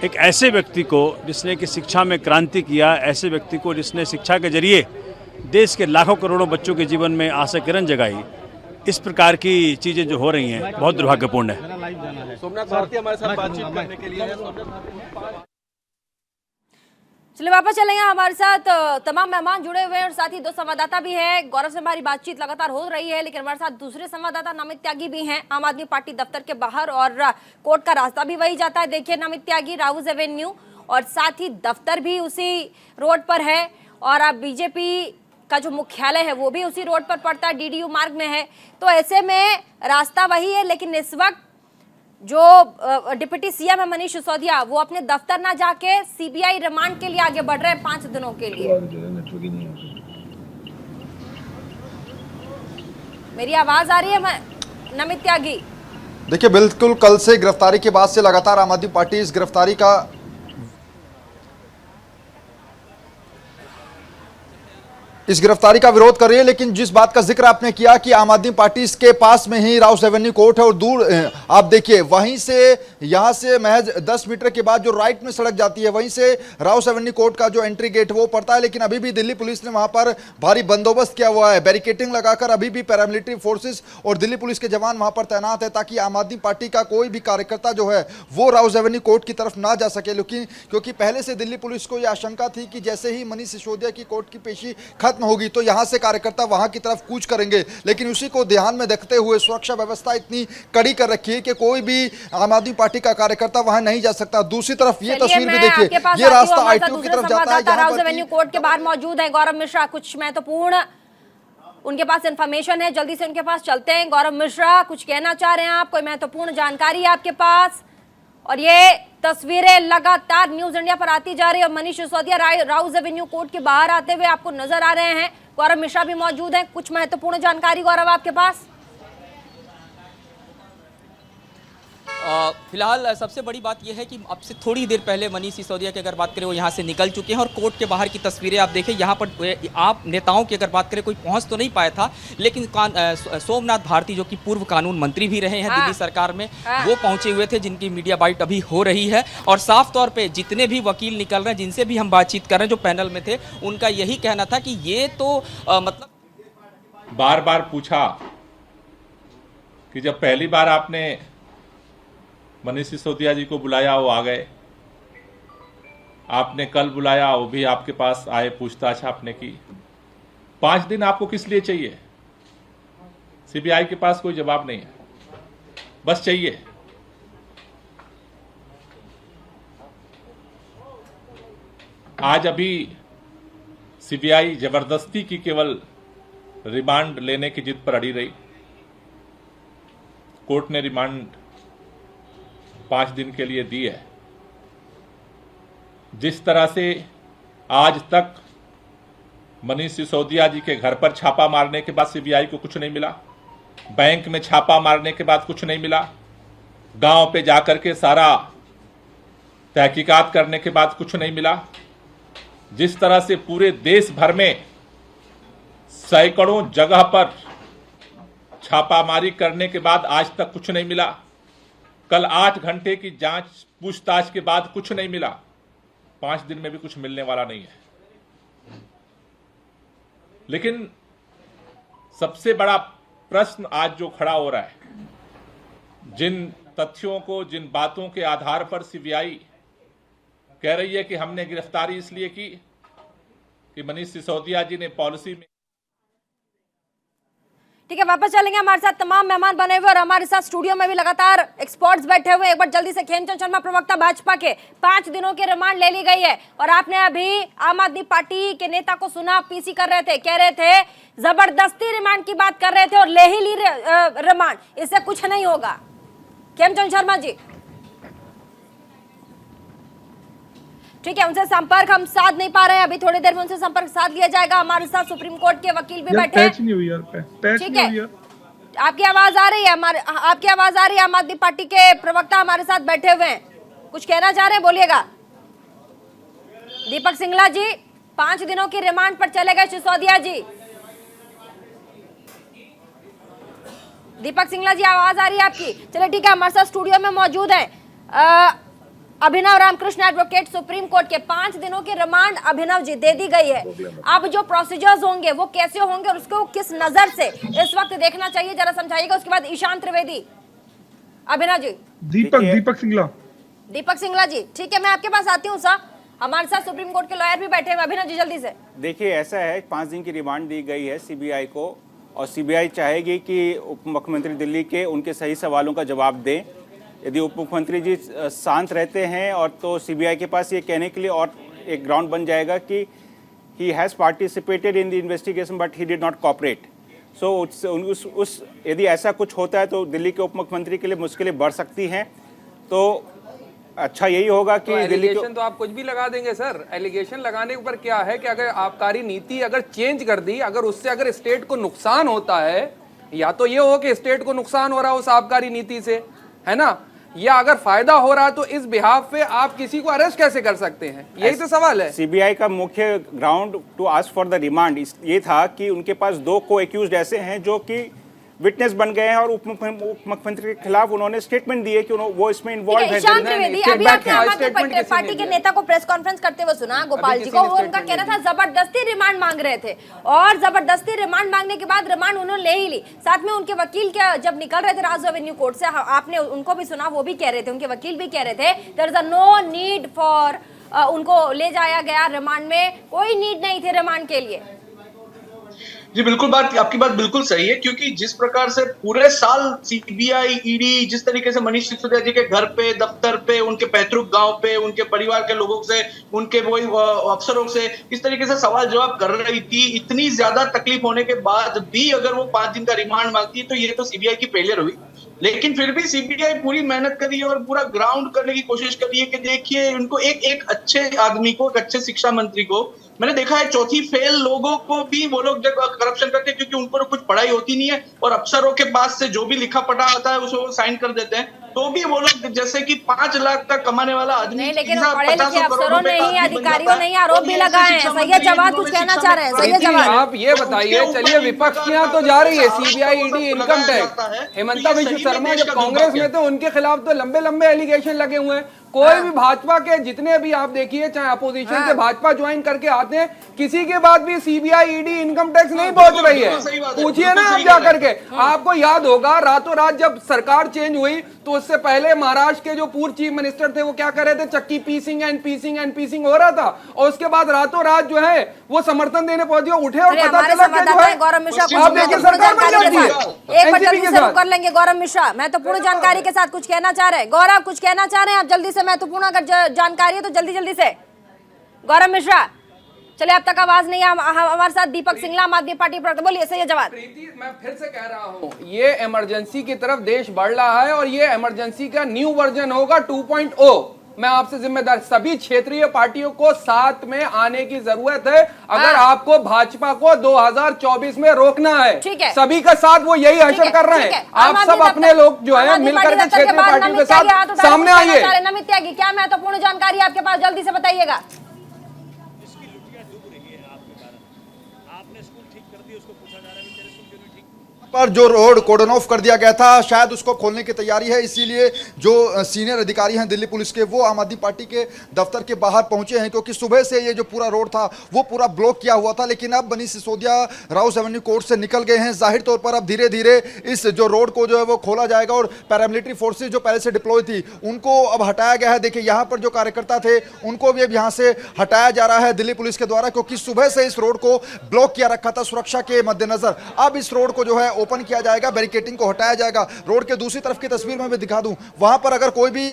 एक ऐसे व्यक्ति को जिसने कि शिक्षा में क्रांति किया, ऐसे व्यक्ति को जिसने शिक्षा के जरिए देश के लाखों करोड़ों बच्चों के जीवन में आशा किरण जगाई, इस प्रकार की चीज़ें जो हो रही हैं बहुत दुर्भाग्यपूर्ण है। सोमनाथ भारती हमारे साथ बातचीत करने के लिए है। चलिए वापस चलेंगे, हमारे साथ तमाम मेहमान जुड़े हुए हैं और साथ ही दो संवाददाता भी हैं। गौरव से हमारी बातचीत लगातार हो रही है, लेकिन हमारे साथ दूसरे संवाददाता नमित त्यागी भी हैं आम आदमी पार्टी दफ्तर के बाहर, और कोर्ट का रास्ता भी वही जाता है। देखिए नमित त्यागी, राउज एवेन्यू और साथ ही दफ्तर भी उसी रोड पर है, और अब बीजेपी का जो मुख्यालय है वो भी उसी रोड पर पड़ता है, डीडीयू मार्ग में है। तो ऐसे में रास्ता वही है, लेकिन इस वक्त जो डिप्टी सीएम है मनीष सिसोदिया, वो अपने दफ्तर ना जाके सीबीआई रिमांड के लिए आगे बढ़ रहे हैं 5 दिनों के लिए। मेरी आवाज आ रही है नमित त्यागी? देखिए बिल्कुल, कल से गिरफ्तारी के बाद से लगातार आम आदमी पार्टी इस गिरफ्तारी का विरोध कर रही है, लेकिन जिस बात का जिक्र आपने किया कि आम आदमी पार्टी इसके पास में ही राउस एवेन्यू कोर्ट है और दूर आप देखिए वहीं से यहां से महज 10 मीटर के बाद जो राइट में सड़क जाती है वहीं से राउस एवेन्यू कोर्ट का जो एंट्री गेट वो पड़ता है। लेकिन अभी भी दिल्ली पुलिस ने वहां पर भारी बंदोबस्त किया हुआ है, बैरिकेटिंग लगाकर अभी भी पैरामिलिट्री फोर्सेस और दिल्ली पुलिस के जवान वहां पर तैनात है, ताकि आम आदमी पार्टी का कोई भी कार्यकर्ता जो है वो राउस एवेन्यू कोर्ट की तरफ ना जा सके। लेकिन क्योंकि पहले से दिल्ली पुलिस को यह आशंका थी कि जैसे ही मनीष सिसोदिया की कोर्ट की पेशी खत्म होगी तो यहां से कार्यकर्ता वहां की तरफ कूच करेंगे, लेकिन उसी को ध्यान में रखते हुए सुरक्षा व्यवस्था इतनी कड़ी कर रखी है कि कोई भी आम आदमी पार्टी का कार्यकर्ता वहां नहीं जा सकता। दूसरी तरफ ये तस्वीर भी देखिए, ये रास्ता आईटीओ की तरफ जाता है। राउस एवेन्यू कोर्ट के बाहर मौजूद है गौरव मिश्रा, कुछ महत्वपूर्ण उनके पास इंफॉर्मेशन है, जल्दी से उनके पास चलते हैं। गौरव मिश्रा, कुछ कहना चाह रहे हैं आप? कोई महत्वपूर्ण जानकारी है आपके पास? और ये तस्वीरें लगातार न्यूज इंडिया पर आती जा रही है और Manish Sisodia Rouse Avenue court के बाहर आते हुए आपको नजर आ रहे हैं। गौरव मिश्रा भी मौजूद हैं, कुछ महत्वपूर्ण जानकारी गौरव आपके पास? फिलहाल सबसे बड़ी बात यह है कि अब से थोड़ी देर पहले मनीष सिसोदिया की अगर बात करें वो यहाँ से निकल चुके हैं, और कोर्ट के बाहर की तस्वीरें आप देखें। यहाँ पर आप नेताओं की अगर बात करें कोई पहुँच तो नहीं पाया था, लेकिन सोमनाथ भारती जो कि पूर्व कानून मंत्री भी रहे हैं दिल्ली सरकार में, वो पहुंचे हुए थे, जिनकी मीडिया बाइट अभी हो रही है। और साफ तौर पर जितने भी वकील निकल रहे हैं, जिनसे भी हम बातचीत कर रहे हैं, जो पैनल में थे, उनका यही कहना था कि ये तो मतलब बार बार पूछा कि जब पहली बार आपने मनीष सिसोदिया जी को बुलाया वो आ गए, आपने कल बुलाया वो भी आपके पास आए, पूछताछ आपने की। 5 दिन आपको किस लिए चाहिए? सीबीआई के पास कोई जवाब नहीं है, बस चाहिए। आज अभी सीबीआई जबरदस्ती की केवल रिमांड लेने की जिद पर अड़ी रही। कोर्ट ने रिमांड 5 दिन के लिए दी है। जिस तरह से आज तक मनीष सिसोदिया जी के घर पर छापा मारने के बाद सीबीआई को कुछ नहीं मिला, बैंक में छापा मारने के बाद कुछ नहीं मिला, गांव पे जाकर के सारा तहकीकात करने के बाद कुछ नहीं मिला, जिस तरह से पूरे देश भर में सैकड़ों जगह पर छापामारी करने के बाद आज तक कुछ नहीं मिला, कल 8 घंटे की जांच पूछताछ के बाद कुछ नहीं मिला, 5 दिन में भी कुछ मिलने वाला नहीं है। लेकिन सबसे बड़ा प्रश्न आज जो खड़ा हो रहा है, जिन तथ्यों को, जिन बातों के आधार पर सीबीआई कह रही है कि हमने गिरफ्तारी इसलिए की कि मनीष सिसोदिया जी ने पॉलिसी में। ठीक है, वापस चलेंगे। हमारे साथ तमाम मेहमान बने हुए और हमारे साथ स्टूडियो में भी लगातार एक्सपर्ट्स बैठे हुए। एक बार जल्दी से खेमचंद शर्मा, प्रवक्ता भाजपा के, 5 दिनों की रिमांड ले ली गई है और आपने अभी आम आदमी पार्टी के नेता को सुना, पीसी कर रहे थे, कह रहे थे जबरदस्ती रिमांड की बात कर रहे थे और ले ही ली रिमांड, इससे कुछ नहीं होगा। खेमचंद शर्मा जी, ठीक है, उनसे संपर्क हम साध नहीं पा रहे हैं, अभी थोड़ी देर में उनसे संपर्क साध लिया जाएगा। हमारे साथ सुप्रीम कोर्ट के वकील भी बैठे हैं। ठीक है, आपकी आवाज आ रही है? आपकी आवाज आ रही है? आम आदमी पार्टी के प्रवक्ता हमारे साथ बैठे हुए हैं, कुछ कहना चाह रहे हैं, बोलिएगा। दीपक सिंगला जी, 5 दिनों की रिमांड पर चले गए सिसोदिया जी। दीपक सिंगला जी, आवाज आ रही है आपकी? चलिए ठीक है, हमारे साथ स्टूडियो में मौजूद है। अभिनव रामकृष्ण एडवोकेट, सुप्रीम कोर्ट के 5 दिनों की रिमांड अभिनव जी दे दी गई है। अब जो प्रोसीजर्स होंगे वो कैसे होंगे और उसको किस नजर से इस वक्त देखना चाहिए, जरा समझाइएगा। उसके बाद ईशान त्रिवेदी। अभिनव जी। दीपक सिंगला जी, ठीक है, मैं आपके पास आती हूँ सर। हमारे साथ सुप्रीम कोर्ट के लॉयर भी बैठे हैं। अभिनव जी जल्दी से। देखिए, ऐसा है, 5 दिन की रिमांड दी गई है सीबीआई को, और सीबीआई चाहेगी कि उप मुख्यमंत्री दिल्ली के उनके सही सवालों का जवाब दें। यदि उप मुख्यमंत्री जी शांत रहते हैं और तो सीबीआई के पास ये कहने के लिए और एक ग्राउंड बन जाएगा कि he has participated in the investigation but he did not cooperate. So यदि ऐसा कुछ होता है तो दिल्ली के उप मुख्यमंत्री के लिए मुश्किलें बढ़ सकती हैं। तो अच्छा यही होगा कि एलिगेशन तो आप कुछ भी लगा देंगे सर। एलिगेशन लगाने के ऊपर क्या है कि अगर आबकारी नीति अगर चेंज कर दी, अगर उससे अगर स्टेट को नुकसान होता है, या तो ये हो कि स्टेट को नुकसान हो रहा है उस आबकारी नीति से, है ना, या अगर फायदा हो रहा है, तो इस बिहाफ पे आप किसी को अरेस्ट कैसे कर सकते हैं? यही तो सवाल है। सीबीआई का मुख्य ground to ask for the remand ये था कि उनके पास 2 को एक्यूज्ड ऐसे हैं जो कि विटनेस बन गए हैं और उप मुख्यमंत्री के खिलाफ उन्होंने स्टेटमेंट दी है कि वो इसमें इन्वॉल्व है। ईशान त्रिवेदी, अभी आपने आम आदमी पार्टी के नेता को प्रेस कॉन्फ्रेंस करते हुए सुना, गोपाल जी को, वो उनका कहना था जबरदस्ती रिमांड मांग रहे थे, और जबरदस्ती रिमांड मांगने के बाद रिमांड उन्होंने ले ही ली। साथ में उनके वकील के जब निकल रहे थे राज एवेन्यू कोर्ट से, आपने उनको भी सुना, वो भी कह रहे थे, उनके वकील भी कह रहे थे there is no need for, उनको ले जाया गया रिमांड में, कोई नीड नहीं थे रिमांड के लिए। जी बिल्कुल, आपकी बात बिल्कुल सही है, क्योंकि जिस प्रकार से पूरे साल सीबीआई ईडी जिस तरीके से मनीष सिसोदिया जी के घर पे, दफ्तर पे, उनके पैतृक गांव पे, उनके परिवार के लोगों से, उनके वही अफसरों से इस तरीके से सवाल जवाब कर रही थी, इतनी ज्यादा तकलीफ होने के बाद भी अगर वो 5 दिन का रिमांड मांगती है तो ये तो सीबीआई की फेलियर हुई। लेकिन फिर भी सीबीआई पूरी मेहनत करी है और पूरा ग्राउंड करने की कोशिश करी है कि देखिए उनको एक अच्छे आदमी को, एक अच्छे शिक्षा मंत्री को, मैंने देखा है चौथी फेल लोगों को भी वो लोग करप्शन करते हैं क्योंकि उनको कुछ पढ़ाई होती नहीं है, और अफसरों के पास से जो भी लिखा पढ़ा आता है उसको साइन कर देते हैं, तो भी वो लोग जैसे कि 5 लाख तक कमाने वाला आदमी नहीं, लेकिन पढ़े लिखे अफसरों ने ही, अधिकारियों ने ही आरोप भी लगाए हैं। सैयद जवाद कुछ कहना चाह रहे हैं। सैयद जवाद, आप ये बताइए, चलिए विपक्ष की यहाँ तो जा रही है CBI, ED, income tax. Himanta Biswa Sarma जब कांग्रेस में थे उनके खिलाफ तो लंबे लंबे एलिगेशन लगे हुए हैं। कोई भी भाजपा के जितने भी आप देखिए, चाहे अपोजिशन से भाजपा ज्वाइन करके आते हैं, किसी के बाद भी सीबीआई, ईडी, इनकम टैक्स नहीं पहुंच रही है। पूछिए ना आप जा करके। आपको याद होगा रातों रात जब सरकार चेंज हुई तो उससे पहले महाराष्ट्र के जो पूर्व चीफ मिनिस्टर थे वो क्या कर रहे थे, चक्की पीसिंग एंड पीसिंग हो रहा था, और उसके बाद रातों रात जो है वो समर्थन देने पहुंचे, उठे और पता चला कि जो है गौरव मिश्रा आप देखिए सरकार बन जाती है। एक बार जल्दी से कर लेंगे गौरव मिश्रा, मैं तो पूर्ण जानकारी के साथ कुछ कहना चाह रहे हैं। गौरव कुछ कहना चाह रहे हैं आप जल्दी से, महत्वपूर्ण अगर जानकारी है तो जल्दी से। गौरव मिश्रा, चलिए अब तक आवाज नहीं है, हमारे साथ दीपक सिंगला, आम आदमी पार्टी प्रवक्ता, बोलिए सही जवाब। मैं फिर से कह रहा हूं, ये इमरजेंसी की तरफ देश बढ़ रहा है और ये इमरजेंसी का न्यू वर्जन होगा 2.0। मैं आपसे जिम्मेदार, सभी क्षेत्रीय पार्टियों को साथ में आने की जरूरत है अगर आपको भाजपा को 2024 में रोकना है। सभी का साथ वो यही हशर कर रहे हैं। आप सब अपने लोग जो है मिलकर के क्षेत्रीय पार्टियों के साथ सामने आइए। नमित त्यागी, क्या महत्वपूर्ण जानकारी आपके पास, जल्दी से बताइएगा। पर जो रोड कोर्डन ऑफ कर दिया गया था, शायद उसको खोलने की तैयारी है, इसीलिए जो सीनियर अधिकारी हैं दिल्ली पुलिस के, वो आम आदमी पार्टी के दफ्तर के बाहर पहुंचे हैं, क्योंकि सुबह से ये जो पूरा रोड था वो पूरा ब्लॉक किया हुआ था। लेकिन अब Manish Sisodia Rouse Avenue court से निकल गए हैं। जाहिर तौर पर अब धीरे धीरे इस जो रोड को जो है वो खोला जाएगा, और पैरामिलिट्री फोर्सेज जो पहले से डिप्लॉय थी उनको अब हटाया गया है। देखिए यहाँ पर जो कार्यकर्ता थे उनको भी अब यहाँ से हटाया जा रहा है दिल्ली पुलिस के द्वारा, क्योंकि सुबह से इस रोड को ब्लॉक किया रखा था सुरक्षा के मद्देनजर। अब इस रोड को जो है ओपन किया जाएगा, बैरिकेडिंग को हटाया जाएगा। रोड के दूसरी तरफ की तस्वीर में मैं दिखा दूं, वहां पर अगर कोई भी,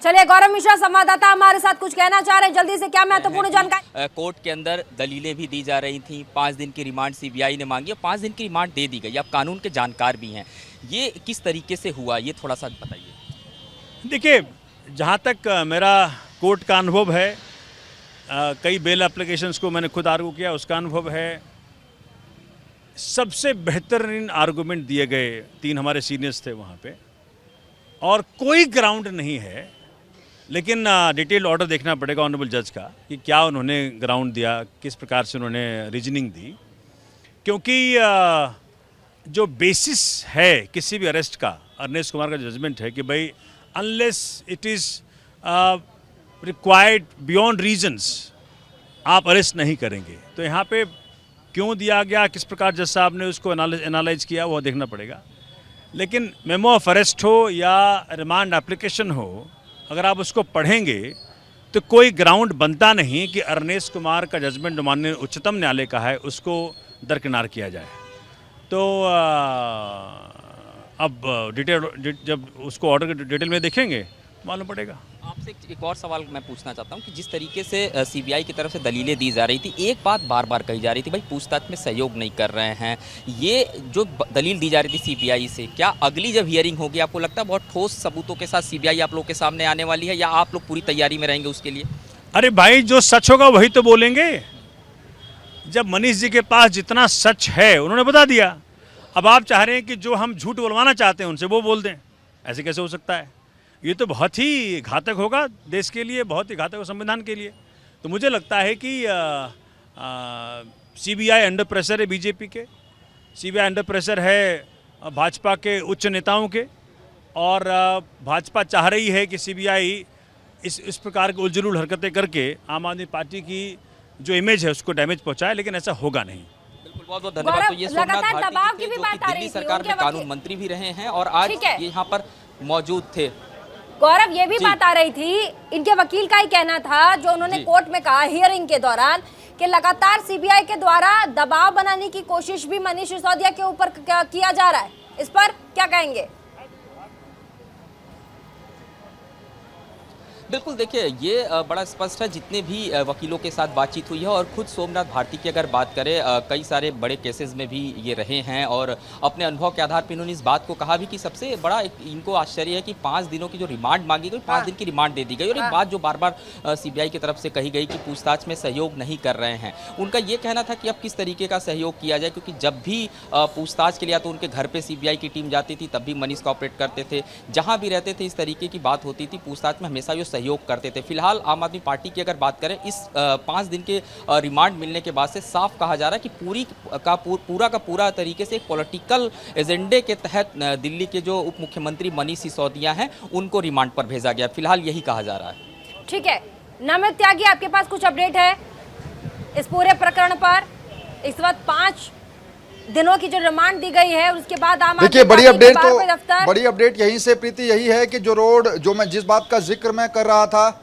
चलिए गौरव मिश्रा संवाददाता हमारे साथ कुछ कहना चाह रहे हैं, जल्दी से, क्या महत्वपूर्ण जानकारी। कोर्ट के अंदर दलीलें भी दी जा रही थी, 5 दिन की रिमांड सीबीआई ने मांगी, 5 दिन की रिमांड दे दी गई। आप कानून के जानकार भी हैं, ये किस तरीके से हुआ, ये थोड़ा सा बताइए। देखिए, जहाँ तक मेरा कोर्ट का अनुभव है, कई बेल एप्लीकेशंस को मैंने खुद आर्गू किया, उसका अनुभव है। सबसे बेहतरीन आर्गूमेंट दिए गए, 3 हमारे सीनियर्स थे वहाँ पे, और कोई ग्राउंड नहीं है। लेकिन डिटेल ऑर्डर देखना पड़ेगा ऑनरेबल जज का कि क्या उन्होंने ग्राउंड दिया, किस प्रकार से उन्होंने रीजनिंग दी, क्योंकि जो बेसिस है किसी भी अरेस्ट का, अरनेस्ट कुमार का जजमेंट है कि भाई unless it is required beyond reasons आप अरेस्ट नहीं करेंगे। तो यहाँ पे क्यों दिया गया, किस प्रकार जज साहब ने उसको एनालाइज किया, वो देखना पड़ेगा। लेकिन मेमो ऑफ अरेस्ट हो या रिमांड एप्लीकेशन हो, अगर आप उसको पढ़ेंगे तो कोई ग्राउंड बनता नहीं कि अरनेश कुमार का जजमेंट जो माननीय उच्चतम न्यायालय का है उसको दरकिनार किया जाए। तो अब डिटेल जब उसको ऑर्डर के डिटेल में देखेंगे मालूम पड़ेगा। आपसे एक और सवाल मैं पूछना चाहता हूं कि जिस तरीके से सीबीआई की तरफ से दलीलें दी जा रही थी, एक बात बार बार कही जा रही थी, भाई पूछताछ में सहयोग नहीं कर रहे हैं। ये जो दलील दी जा रही थी सीबीआई से, क्या अगली जब हियरिंग होगी आपको लगता है बहुत ठोस सबूतों के साथ सीबीआई आप लोग के सामने आने वाली है, या आप लोग पूरी तैयारी में रहेंगे उसके लिए? अरे भाई, जो सच होगा वही तो बोलेंगे। जब मनीष जी के पास जितना सच है उन्होंने बता दिया, अब आप चाह रहे हैं कि जो हम झूठ बोलवाना चाहते हैं उनसे वो बोल दें, ऐसे कैसे हो सकता है? ये तो बहुत ही घातक होगा देश के लिए, बहुत ही घातक होगा संविधान के लिए। तो मुझे लगता है कि सीबीआई अंडर प्रेशर है बीजेपी के, सीबीआई अंडर प्रेशर है भाजपा के उच्च नेताओं के, और भाजपा चाह रही है कि सीबीआई इस प्रकार की उलझुल हरकतें करके आम आदमी पार्टी की जो इमेज है उसको डैमेज पहुंचाए, लेकिन ऐसा होगा नहीं। बिल्कुल, बहुत बहुत धन्यवाद। तो ये सोमनाथ भारती जो कि दिल्ली सरकार में कानून मंत्री भी रहे हैं और आज ये यहाँ पर मौजूद थे। गौरव, ये भी बात आ रही थी, इनके वकील का ही कहना था जो उन्होंने कोर्ट में कहा हियरिंग के दौरान कि लगातार सीबीआई के द्वारा दबाव बनाने की कोशिश भी मनीष सिसोदिया के ऊपर किया जा रहा है। इस पर क्या कहेंगे? बिल्कुल, देखिए ये बड़ा स्पष्ट है, जितने भी वकीलों के साथ बातचीत हुई है और खुद सोमनाथ भारती की अगर बात करें, कई सारे बड़े केसेस में भी ये रहे हैं और अपने अनुभव के आधार पर इन्होंने इस बात को कहा भी कि सबसे बड़ा इनको आश्चर्य है कि 5 दिनों की जो रिमांड मांगी गई, 5 दिन की रिमांड दे दी गई। और एक बात जो बार बार सीबीआई की तरफ से कही गई कि पूछताछ में सहयोग नहीं कर रहे हैं, उनका ये कहना था कि अब किस तरीके का सहयोग किया जाए, क्योंकि जब भी पूछताछ के लिए तो उनके घर पर सीबीआई की टीम जाती थी तब भी मनीष कोऑपरेट करते थे, जहाँ भी रहते थे इस तरीके की बात होती थी, पूछताछ में हमेशा सहयोग करते थे। फिलहाल आम आदमी पार्टी की अगर बात करें, इस 5 दिन के रिमांड मिलने के बाद से साफ कहा जा रहा है कि पूरा का पूरा तरीके से एक पॉलिटिकल एजेंडे के तहत दिल्ली के जो उप मुख्यमंत्री मनीष सिसोदिया हैं उनको रिमांड पर भेजा गया। फिलहाल यही कहा जा रहा है। ठीक है, नमित त्यागी, आपके पास कुछ अपडेट है इस पूरे प्रकरण पर? इस वक्त 5 दिनों की जो रिमांड दी गई है उसके बाद देखिए बड़ी अपडेट यहीं से प्रीति यही है कि जो रोड जो मैं जिस बात का जिक्र मैं कर रहा था,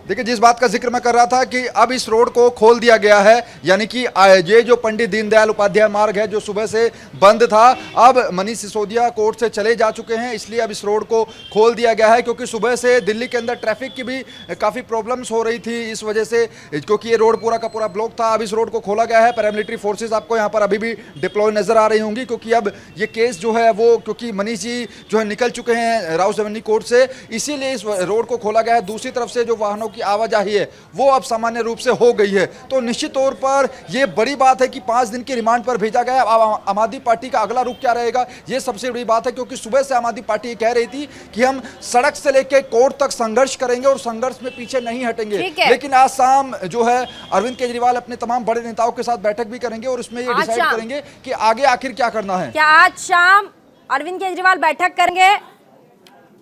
देखिए जिस बात का जिक्र मैं कर रहा था कि अब इस रोड को खोल दिया गया है, यानी कि ये जो पंडित दीनदयाल उपाध्याय मार्ग है जो सुबह से बंद था, अब मनीष सिसोदिया कोर्ट से चले जा चुके हैं, इसलिए अब इस रोड को खोल दिया गया है। क्योंकि सुबह से दिल्ली के अंदर ट्रैफिक की भी काफ़ी प्रॉब्लम्स हो रही थी इस वजह से, क्योंकि ये रोड पूरा का पूरा ब्लॉक था। अब इस रोड को खोला गया है। पैरामिलिट्री फोर्सेज आपको यहाँ पर अभी भी डिप्लॉय नजर आ रही होंगी, क्योंकि अब ये केस जो है वो, क्योंकि मनीष जी जो है निकल चुके हैं राउज़ कोर्ट से, इसीलिए इस रोड को खोला गया है। दूसरी तरफ से जो वाहनों की आवाजाही है वो अब सामान्य रूप से हो गई है। तो निश्चित तौर पर यह बड़ी बात है कि 5 दिन की रिमांड पर भेजा गया। अब आम आदमी पार्टी का अगला रुख क्या रहेगा, यह सबसे बड़ी बात है, क्योंकि सुबह से आम आदमी पार्टी कह रही थी कि हम सड़क से लेकर कोर्ट तक संघर्ष करेंगे और संघर्ष में पीछे नहीं हटेंगे। लेकिन आज शाम जो है अरविंद केजरीवाल अपने तमाम बड़े नेताओं के साथ बैठक भी करेंगे और उसमें ये डिसाइड करेंगे कि आगे आखिर क्या करना है। क्या आज शाम अरविंद केजरीवाल बैठक करेंगे?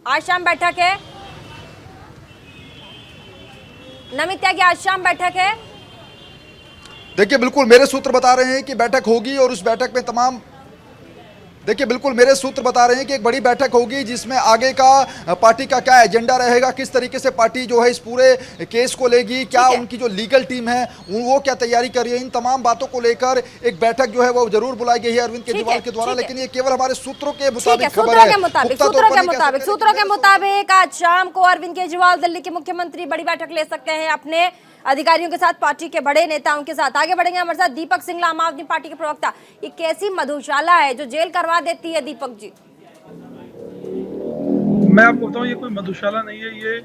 आज शाम बैठक है नमित त्यागी, आज शाम बैठक है। देखिए बिल्कुल मेरे सूत्र बता रहे हैं कि बैठक होगी और उस बैठक में तमाम, देखिए बिल्कुल मेरे सूत्र बता रहे हैं कि एक बड़ी बैठक होगी जिसमें आगे का पार्टी का क्या एजेंडा रहेगा, किस तरीके से पार्टी जो है इस पूरे केस को लेगी, क्या उनकी जो लीगल टीम है वो क्या तैयारी कर रही है, इन तमाम बातों को लेकर एक बैठक जो है वो जरूर बुलाई गई है अरविंद केजरीवाल के द्वारा। लेकिन ये केवल हमारे सूत्रों के मुताबिक खबर है। सूत्रों के मुताबिक आज शाम को अरविंद केजरीवाल दिल्ली के मुख्यमंत्री बड़ी बैठक ले सकते हैं अपने अधिकारियों के साथ, पार्टी के बड़े नेताओं के साथ। आगे बढ़ेंगे हमारे साथ दीपक सिंगला, आम आदमी पार्टी के प्रवक्ता। ये कैसी मधुशाला है जो जेल करवा देती है दीपक जी? मैं आपको बताऊं, ये कोई मधुशाला नहीं है। ये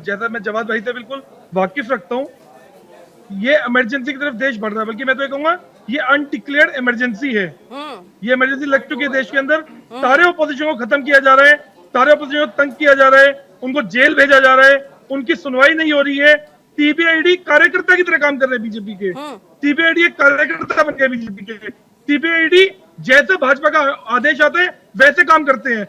जैसा मैं जवाब भाई से बिल्कुल वाकिफ रखता हूँ, ये इमरजेंसी की तरफ देश बढ़ रहा है। बल्कि मैं तो ये कहूंगा ये अनडिक्लेयर्ड इमरजेंसी है। ये इमरजेंसी लग चुकी है देश के अंदर। सारे ओपोजिशन को खत्म किया जा रहा है, सारे ओपोजिशन को तंग किया जा रहा है, उनको जेल भेजा जा रहा है, उनकी सुनवाई नहीं हो रही है। सीबीआईडी कार्यकर्ता की तरह काम कर रहे हैं बीजेपी के। सीबीआईडी एक कार्यकर्ता बन गया बीजेपी के। सीबीआईडी जैसे भाजपा का आदेश आता है वैसे काम करते हैं।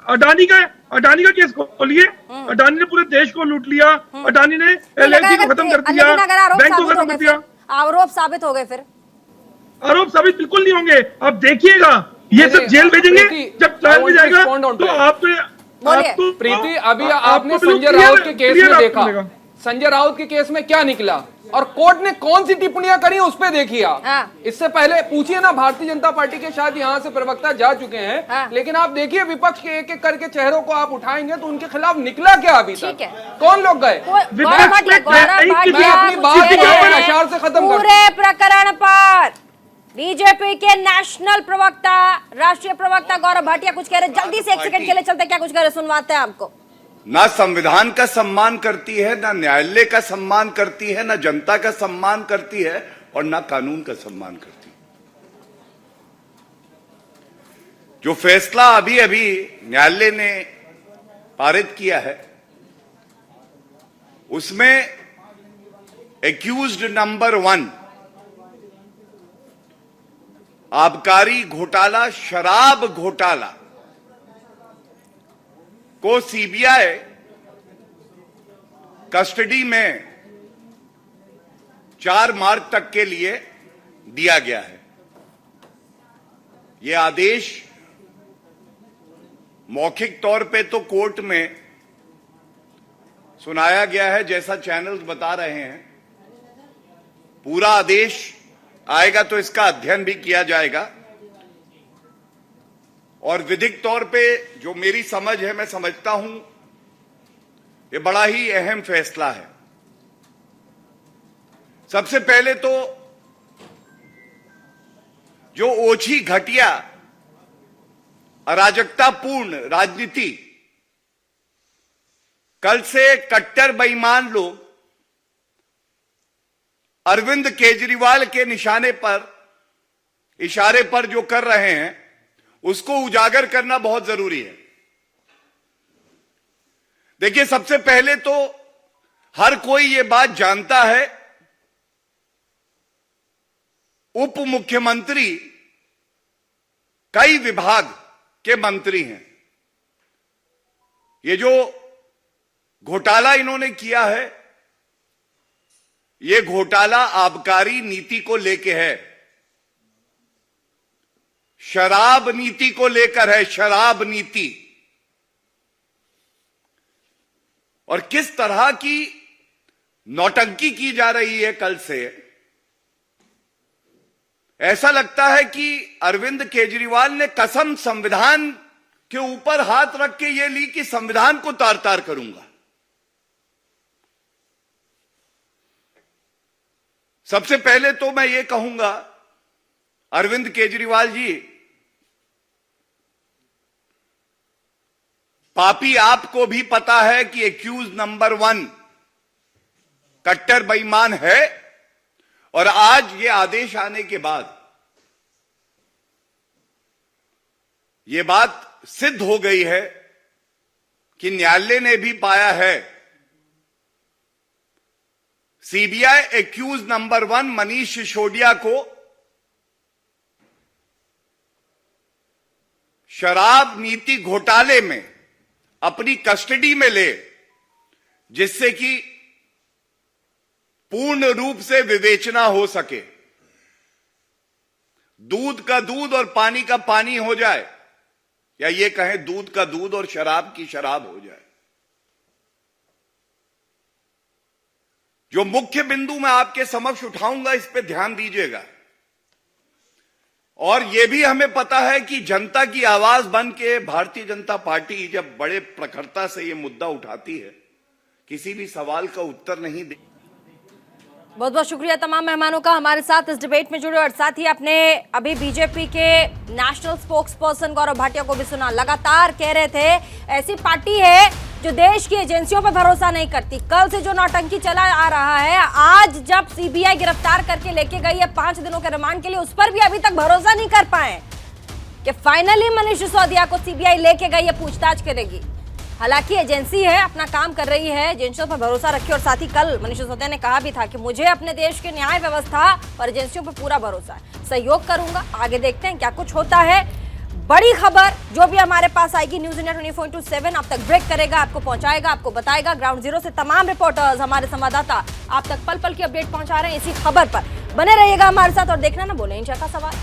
अडानी का केस खोलिए, अडानी ने पूरे देश को लूट लिया, अडानी ने एलआईसी को खत्म कर दिया, बैंक को खत्म कर दिया। आरोप साबित हो गए, फिर आरोप साबित बिल्कुल नहीं होंगे। आप देखिएगा, ये सब जेल भेजेंगे, जब ट्रायल में जाएगा तो आपको प्रीति, अभी आपने संजय राउत के केस में देखा, संजय राउत के केस में क्या निकला और कोर्ट ने कौन सी टिप्पणियां करी उस पर देखिए आप। इससे पहले पूछिए ना, भारतीय जनता पार्टी के शायद यहाँ से प्रवक्ता जा चुके हैं, लेकिन आप देखिए विपक्ष के एक एक करके चेहरों को आप उठाएंगे तो उनके खिलाफ निकला क्या अभी तक, कौन लोग गए। अपनी बात अशार से खत्म पूरे प्रकरण पर बीजेपी के नेशनल प्रवक्ता, राष्ट्रीय प्रवक्ता गौरव भाटिया कुछ कह रहे, जल्दी से 1 सेकंड के लिए चलते, क्या कुछ कह रहे सुनवाते हैं आपको। ना संविधान का सम्मान करती है, ना न्यायालय का सम्मान करती है, ना जनता का सम्मान करती है और ना कानून का सम्मान करती है। जो फैसला अभी अभी न्यायालय ने पारित किया है उसमें एक्यूज्ड नंबर 1 आबकारी घोटाला, शराब घोटाला को सीबीआई कस्टडी में 4 मार्च तक के लिए दिया गया है। यह आदेश मौखिक तौर पे तो कोर्ट में सुनाया गया है, जैसा चैनल्स बता रहे हैं। पूरा आदेश आएगा तो इसका अध्ययन भी किया जाएगा और विधिक तौर पे जो मेरी समझ है, मैं समझता हूं ये बड़ा ही अहम फैसला है। सबसे पहले तो जो ओछी घटिया अराजकतापूर्ण राजनीति कल से कट्टर बेईमान लोग अरविंद केजरीवाल के इशारे पर जो कर रहे हैं उसको उजागर करना बहुत जरूरी है। देखिए, सबसे पहले तो हर कोई ये बात जानता है, उप मुख्यमंत्री कई विभाग के मंत्री हैं। ये जो घोटाला इन्होंने किया है, ये घोटाला आबकारी नीति को लेके है, शराब नीति को लेकर है, शराब नीति। और किस तरह की नौटंकी की जा रही है कल से, ऐसा लगता है कि अरविंद केजरीवाल ने कसम संविधान के ऊपर हाथ रख के ये ली कि संविधान को तार तार करूंगा। सबसे पहले तो मैं ये कहूंगा, अरविंद केजरीवाल जी, पापी आपको भी पता है कि एक्यूज नंबर 1 कट्टर बेईमान है और आज ये आदेश आने के बाद ये बात सिद्ध हो गई है कि न्यायालय ने भी पाया है CBI accused number 1 Manish Sisodia को शराब नीति घोटाले में अपनी कस्टडी में ले, जिससे कि पूर्ण रूप से विवेचना हो सके, दूध का दूध और पानी का पानी हो जाए, या ये कहें दूध का दूध और शराब की शराब हो जाए। जो मुख्य बिंदु मैं आपके समक्ष उठाऊंगा, इस पे ध्यान दीजिएगा। और यह भी हमें पता है कि जनता की आवाज बन के भारतीय जनता पार्टी जब बड़े प्रखरता से यह मुद्दा उठाती है, किसी भी सवाल का उत्तर नहीं दे। बहुत बहुत शुक्रिया तमाम मेहमानों का हमारे साथ इस डिबेट में जुड़े, और साथ ही अपने अभी बीजेपी के national spokes person Gaurav Bhatia को भी सुना। लगातार कह रहे थे ऐसी पार्टी है जो देश की एजेंसियों पर भरोसा नहीं करती। कल से जो नौटंकी चला आ रहा है, आज जब सीबीआई गिरफ्तार करके लेके गई है 5 दिनों के रिमांड के लिए, उस पर भी अभी तक भरोसा नहीं कर पाए कि फाइनली मनीष सिसोदिया को सीबीआई लेके गई है, पूछताछ करेगी। हालांकि एजेंसी है, अपना काम कर रही है, एजेंसियों पर भरोसा रखिए। और साथ ही कल मनीष सिसोदिया ने कहा भी था कि मुझे अपने देश के न्याय व्यवस्था और एजेंसियों पर पूरा भरोसा है। सहयोग करूंगा। आगे देखते हैं क्या कुछ होता है। बड़ी खबर जो भी हमारे पास आएगी न्यूज इंडिया 24/7 आप तक ब्रेक करेगा, आपको पहुंचाएगा, आपको बताएगा। ग्राउंड जीरो से तमाम रिपोर्टर्स, हमारे संवाददाता आप तक पल पल की अपडेट पहुंचा रहे हैं इसी खबर पर। बने रहिएगा हमारे साथ और देखना ना भूलें इंडिया का सवाल।